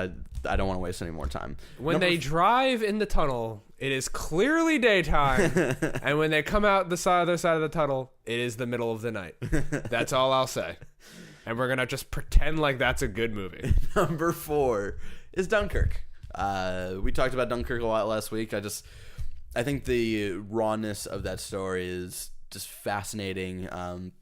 I don't want to waste any more time. When they drive in the tunnel, it is clearly daytime, and when they come out the other side of the tunnel, it is the middle of the night. That's all I'll say. And we're gonna just pretend like that's a good movie. Number 4 is Dunkirk. We talked about Dunkirk a lot last week. I think the rawness of that story is just fascinating,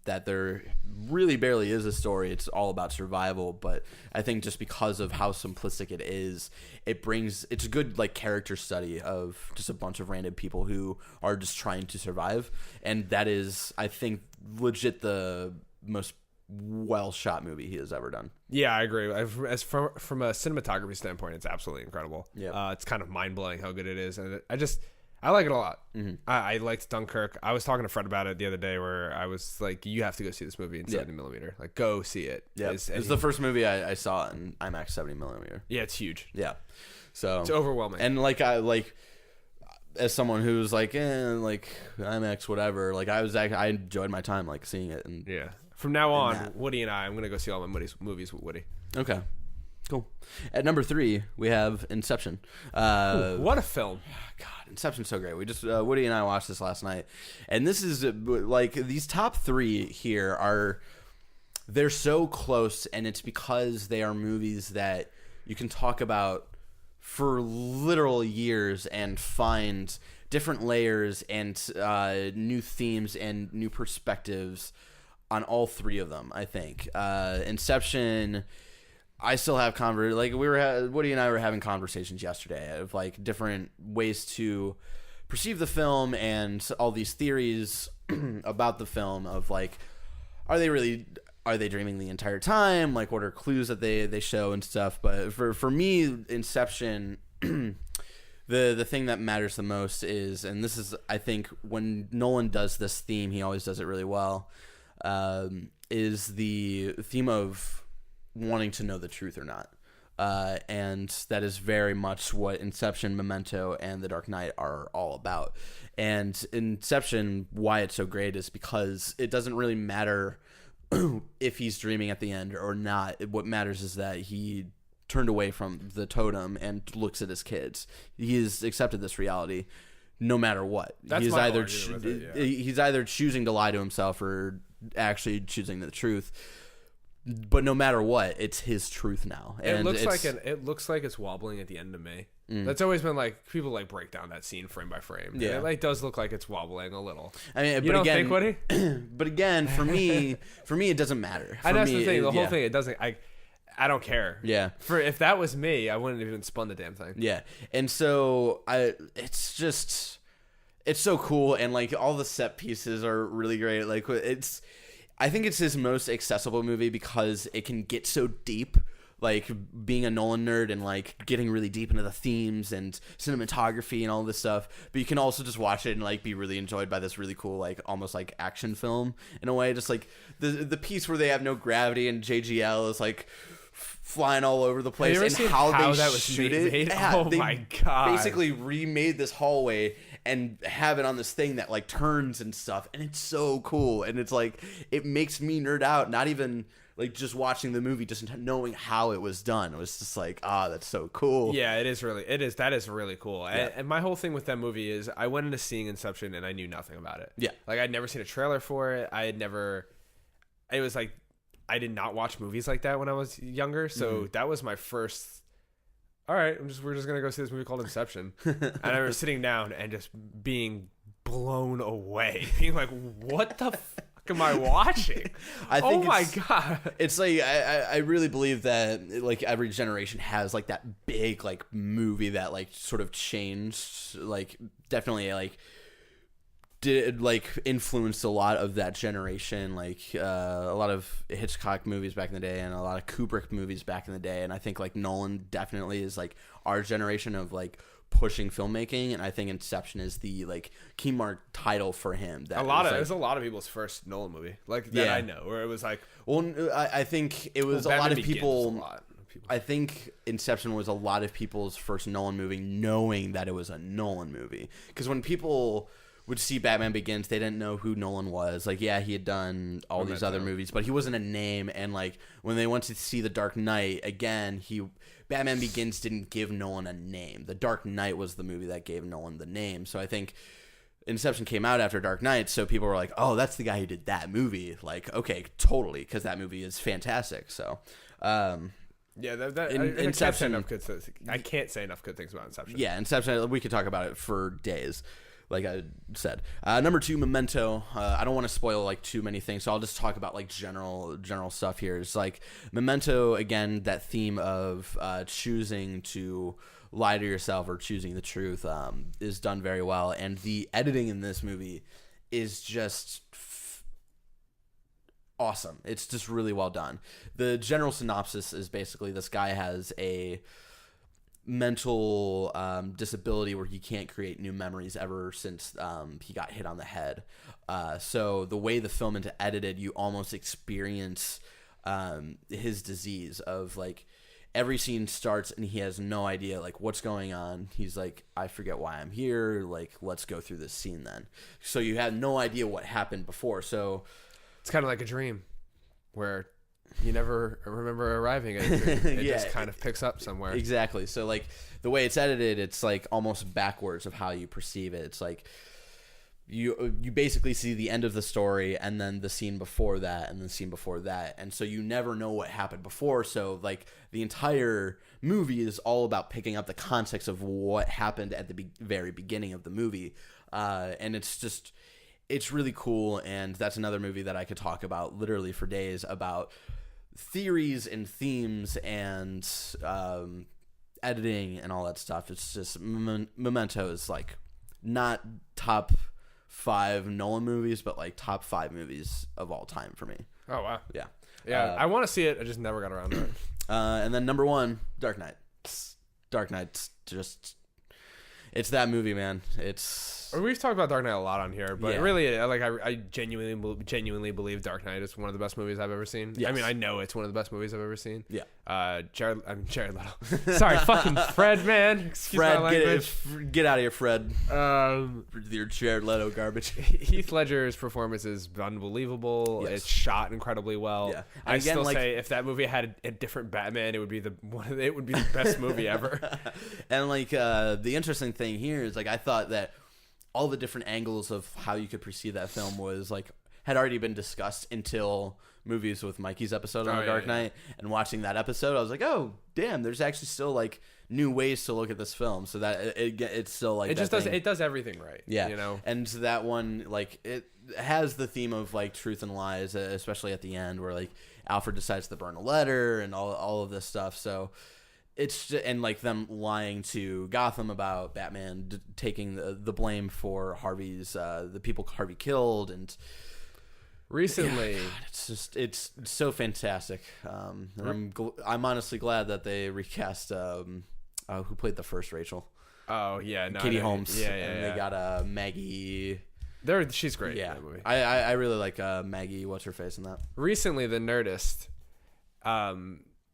that there really barely is a story. It's all about survival, but I think just because of how simplistic it is, it's a good like character study of just a bunch of random people who are just trying to survive, and that is, I think, legit the most well shot movie he has ever done. Yeah, I agree. As from a cinematography standpoint, it's absolutely incredible. Yeah, it's kind of mind blowing how good it is, and I like it a lot. Mm-hmm. I liked Dunkirk. I was talking to Fred about it the other day where I was like, you have to go see this movie in 70mm. Like, go see it. Yeah. It's the first movie I saw in IMAX 70mm. Yeah, it's huge. Yeah. So it's overwhelming. And as someone who's like IMAX, whatever, like I enjoyed my time like seeing it. And yeah. From now on, Woody and I'm going to go see all my movies with Woody. Okay. Cool. At number 3, we have Inception. What a film. God, Inception's so great. We just Woody and I watched this last night, and this is like these top 3 here they're so close, and it's because they are movies that you can talk about for literal years and find different layers and new themes and new perspectives on all 3 of them. I think Inception. I still have Woody and I were having conversations yesterday of like different ways to perceive the film and all these theories about the film of like, are they dreaming the entire time? Like, what are clues that they show and stuff? But for me, Inception, the thing that matters the most is, and this is, I think, when Nolan does this theme, he always does it really well, is the theme of wanting to know the truth or not. And that is very much what Inception, Memento, and The Dark Knight are all about. And Inception, why it's so great is because it doesn't really matter if he's dreaming at the end or not. What matters is that he turned away from the totem and looks at his kids. He has accepted this reality no matter what. He's either choosing to lie to himself or actually choosing the truth. But no matter what, it's his truth now. And it looks like it's wobbling at the end of me. That's always been like, people like break down that scene frame by frame. Yeah, and it like does look like it's wobbling a little. I mean, you don't think, Woody? But again, for me, it doesn't matter. And that's the thing. The whole thing, it doesn't. I don't care. Yeah. If that was me, I wouldn't have even spun the damn thing. Yeah, and so it's so cool, and like all the set pieces are really great. Like I think it's his most accessible movie because it can get so deep, like being a Nolan nerd and like getting really deep into the themes and cinematography and all this stuff. But you can also just watch it and like be really enjoyed by this really cool, like almost like action film in a way. Just like the piece where they have no gravity and JGL is like flying all over the place, and how that was shoot it. Yeah, oh my god! Basically remade this hallway and have it on this thing that like turns and stuff, and it's so cool. And it's like it makes me nerd out. Not even like just watching the movie, just knowing how it was done. It was just like, that's so cool. Yeah, that is really cool. Yeah. And my whole thing with that movie is I went into seeing Inception and I knew nothing about it. Yeah, like I'd never seen a trailer for it. It was like, I did not watch movies like that when I was younger, so that was my first all right, we're just gonna go see this movie called Inception. And I remember sitting down and just being blown away, being like, what the fuck am I watching? Oh my god. It's like I really believe that like every generation has like that big like movie that like sort of changed, like definitely like did like influenced a lot of that generation, like a lot of Hitchcock movies back in the day and a lot of Kubrick movies back in the day. And I think like Nolan definitely is like our generation of like pushing filmmaking, and I think Inception is the like key mark title for him. That it's a lot of people's first Nolan movie, like that I know, where it was like, well, I think it was a lot of people. I think Inception was a lot of people's first Nolan movie, knowing that it was a Nolan movie, because when people would see Batman Begins, they didn't know who Nolan was. Like, yeah, he had done all these other movies, but he wasn't a name. And like when they went to see The Dark Knight again, Batman Begins didn't give Nolan a name. The Dark Knight was the movie that gave Nolan the name. So I think Inception came out after Dark Knight, so people were like, "Oh, that's the guy who did that movie." Like, okay, totally, because that movie is fantastic. So, Inception. I can't say enough good things about Inception. Yeah, Inception. We could talk about it for days. Like I said, number 2, Memento. I don't want to spoil like too many things, so I'll just talk about like general stuff here. It's like Memento, again, that theme of choosing to lie to yourself or choosing the truth is done very well, and the editing in this movie is just awesome. It's just really well done. The general synopsis is basically this guy has a mental disability where he can't create new memories ever since he got hit on the head. So the way the film is edited, you almost experience his disease of like every scene starts and he has no idea like what's going on. He's like, I forget why I'm here. Like, let's go through this scene then. So you have no idea what happened before. So it's kind of like a dream where you never remember arriving at it. It just kind of picks up somewhere. Exactly. So like the way it's edited, it's like almost backwards of how you perceive it. It's like you basically see the end of the story and then the scene before that and the scene before that. And so you never know what happened before. So like the entire movie is all about picking up the context of what happened at the very beginning of the movie. And it's really cool. And that's another movie that I could talk about literally for days about theories and themes and editing and all that stuff. It's just Memento is like not top 5 Nolan movies, but like top 5 movies of all time for me. Oh wow. Yeah. I want to see it. I just never got around to it. And then number 1, Dark Knight. Dark Knight's just, it's that movie, man. We've talked about Dark Knight a lot on here, but really, like, I genuinely believe Dark Knight is one of the best movies I've ever seen. Yes. I mean, I know it's one of the best movies I've ever seen. Yeah. Jared Leto. Sorry, fucking Fred, man. Excuse my language. Get out of here, Fred. Your Jared Leto garbage. Heath Ledger's performance is unbelievable. Yes. It's shot incredibly well. Yeah. I still say if that movie had a different Batman, it would be the best movie ever. And like the interesting thing here is like I thought that all the different angles of how you could perceive that film was like had already been discussed until Movies with Mikey's episode on The Dark Knight. And watching that episode, I was like, oh damn, there's actually still like new ways to look at this film. So that it's still like it does everything right. Yeah, you know. And that one, like, it has the theme of like truth and lies, especially at the end where like Alfred decides to burn a letter and all of this stuff. So it's just, and like them lying to Gotham about Batman taking the blame for Harvey's the people Harvey killed. And recently, God, it's so fantastic. I'm honestly glad that they recast who played the first Rachel. Oh yeah, no, Katie Holmes. Yeah, and they got Maggie. She's great. Yeah, in that movie. I really like Maggie. What's her face in that? Recently, The Nerdist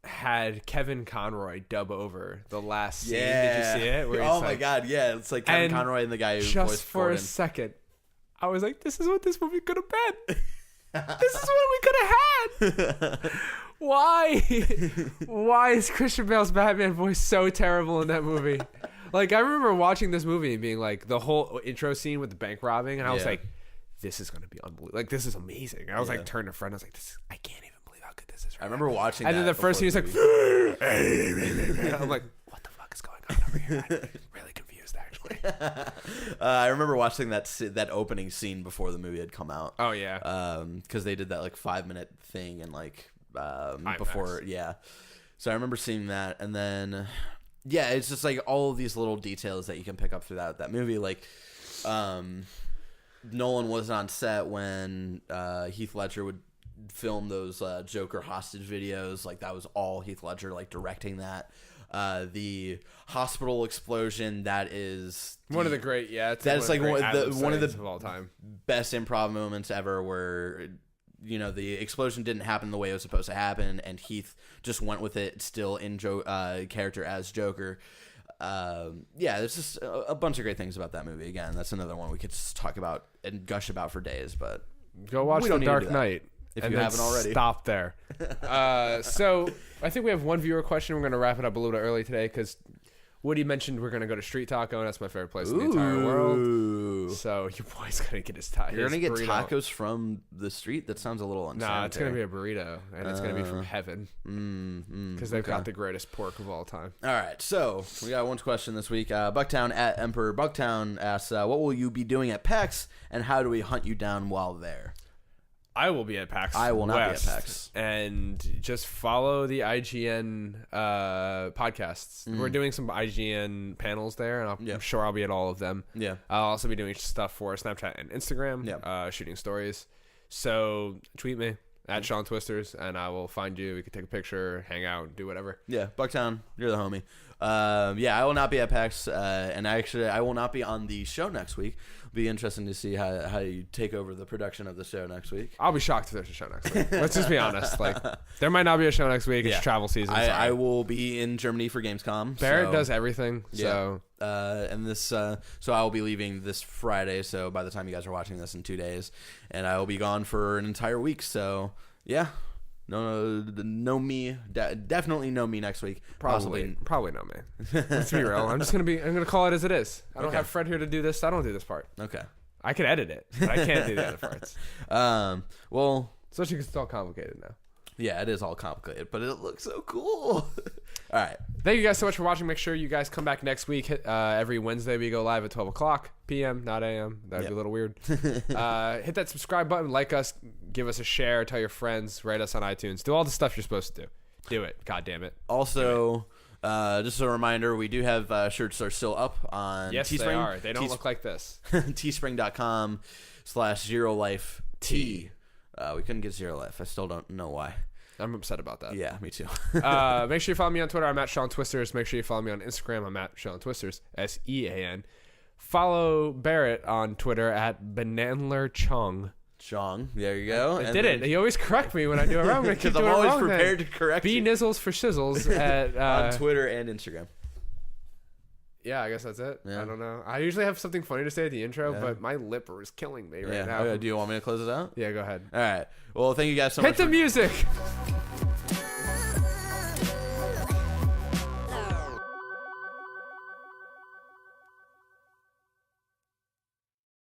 had Kevin Conroy dub over the last scene. Did you see it? Oh my god, yeah. It's like Kevin Conroy and the guy who just voiced for Gordon. A second, I was like, this is what this movie could have been. This is what we could have had. Why is Christian Bale's Batman voice so terrible in that movie? Like, I remember watching this movie and being like, the whole intro scene with the bank robbing, and I was like, this is going to be unbelievable. Like, this is amazing. And I was like, turned to a friend, I was like, I can't even believe how good this is. I remember watching and that. And then the first scene, he's like, I'm like, what the fuck over your head. Really confused, actually. I remember watching that opening scene before the movie had come out. Oh yeah. Because they did that like 5-minute thing and like before, yeah. So I remember seeing that, and then yeah, it's just like all of these little details that you can pick up throughout that movie. Like, Nolan was on set when Heath Ledger would film those Joker hostage videos. Like that was all Heath Ledger like directing that. The hospital explosion, that is one of the great, that's like one of the of all time best improv moments ever, where you know the explosion didn't happen the way it was supposed to happen, and Heath just went with it, still in character as Joker. Yeah, there's just a bunch of great things about that movie. Again, that's another one we could just talk about and gush about for days. But go watch The Dark Knight if you haven't already. Stop there. So I think we have one viewer question. We're going to wrap it up a little early today because Woody mentioned we're going to go to Street Taco, and that's my favorite place in the entire world. So your boy's going to get his taco. You're going to get tacos from the street? That sounds a little unsanitary. Nah, it's going to be a burrito, and it's going to be from heaven because they've got the greatest pork of all time. All right, so we got one question this week. Bucktown at Emperor Bucktown asks, what will you be doing at PAX, and how do we hunt you down while there? I will be at PAX. I will not West, be at PAX. And just follow the IGN podcasts. We're doing some IGN panels there, and I'm sure I'll be at all of them. Yeah. I'll also be doing stuff for Snapchat and Instagram, shooting stories. So tweet me at Sean Twisters, and I will find you. We can take a picture, hang out, do whatever. Yeah, Bucktown, you're the homie. Yeah, I will not be at PAX, and I will not be on the show next week. Be interesting to see how you take over the production of the show next week. I'll be shocked if there's a show next week. Let's just be honest. Like, there might not be a show next week. It's travel season. I will be in Germany for Gamescom. Barrett does everything. So and this so I will be leaving this Friday. So by the time you guys are watching this in 2 days, and I will be gone for an entire week. So yeah. No me. Definitely no me next week. Probably no me. Let's be real. I'm gonna call it as it is. I don't have Fred here to do this. I don't do this part. Okay. I can edit it, but I can't do the other parts. Well, especially because it's all complicated now. Yeah, it is all complicated, but it looks so cool. All right. Thank you guys so much for watching. Make sure you guys come back next week. Every Wednesday we go live at 12 o'clock p.m., not a.m. That would be a little weird. Hit that subscribe button, like us, give us a share, tell your friends, rate us on iTunes. Do all the stuff you're supposed to do. Do it. God damn it. Also, just a reminder, we do have shirts that are still up on Teespring. They are. They don't look like this. Teespring.com/ZeroLifeT. We couldn't get Zero Life. I still don't know why. I'm upset about that. Yeah, me too. Make sure you follow me on Twitter. I'm at Sean Twisters. Make sure you follow me on Instagram. I'm at Sean Twisters. SEAN. Follow Barrett on Twitter at Bananler Chong. There you go. I did it. You always correct me when I do it wrong. Because I'm always prepared to correct you. B Nizzles for Shizzles at on Twitter and Instagram. Yeah, I guess that's it. Yeah. I don't know. I usually have something funny to say at the intro, but my lip is killing me right now. Okay, do you want me to close it out? Yeah, go ahead. All right. Well, thank you guys so much. Hit the music!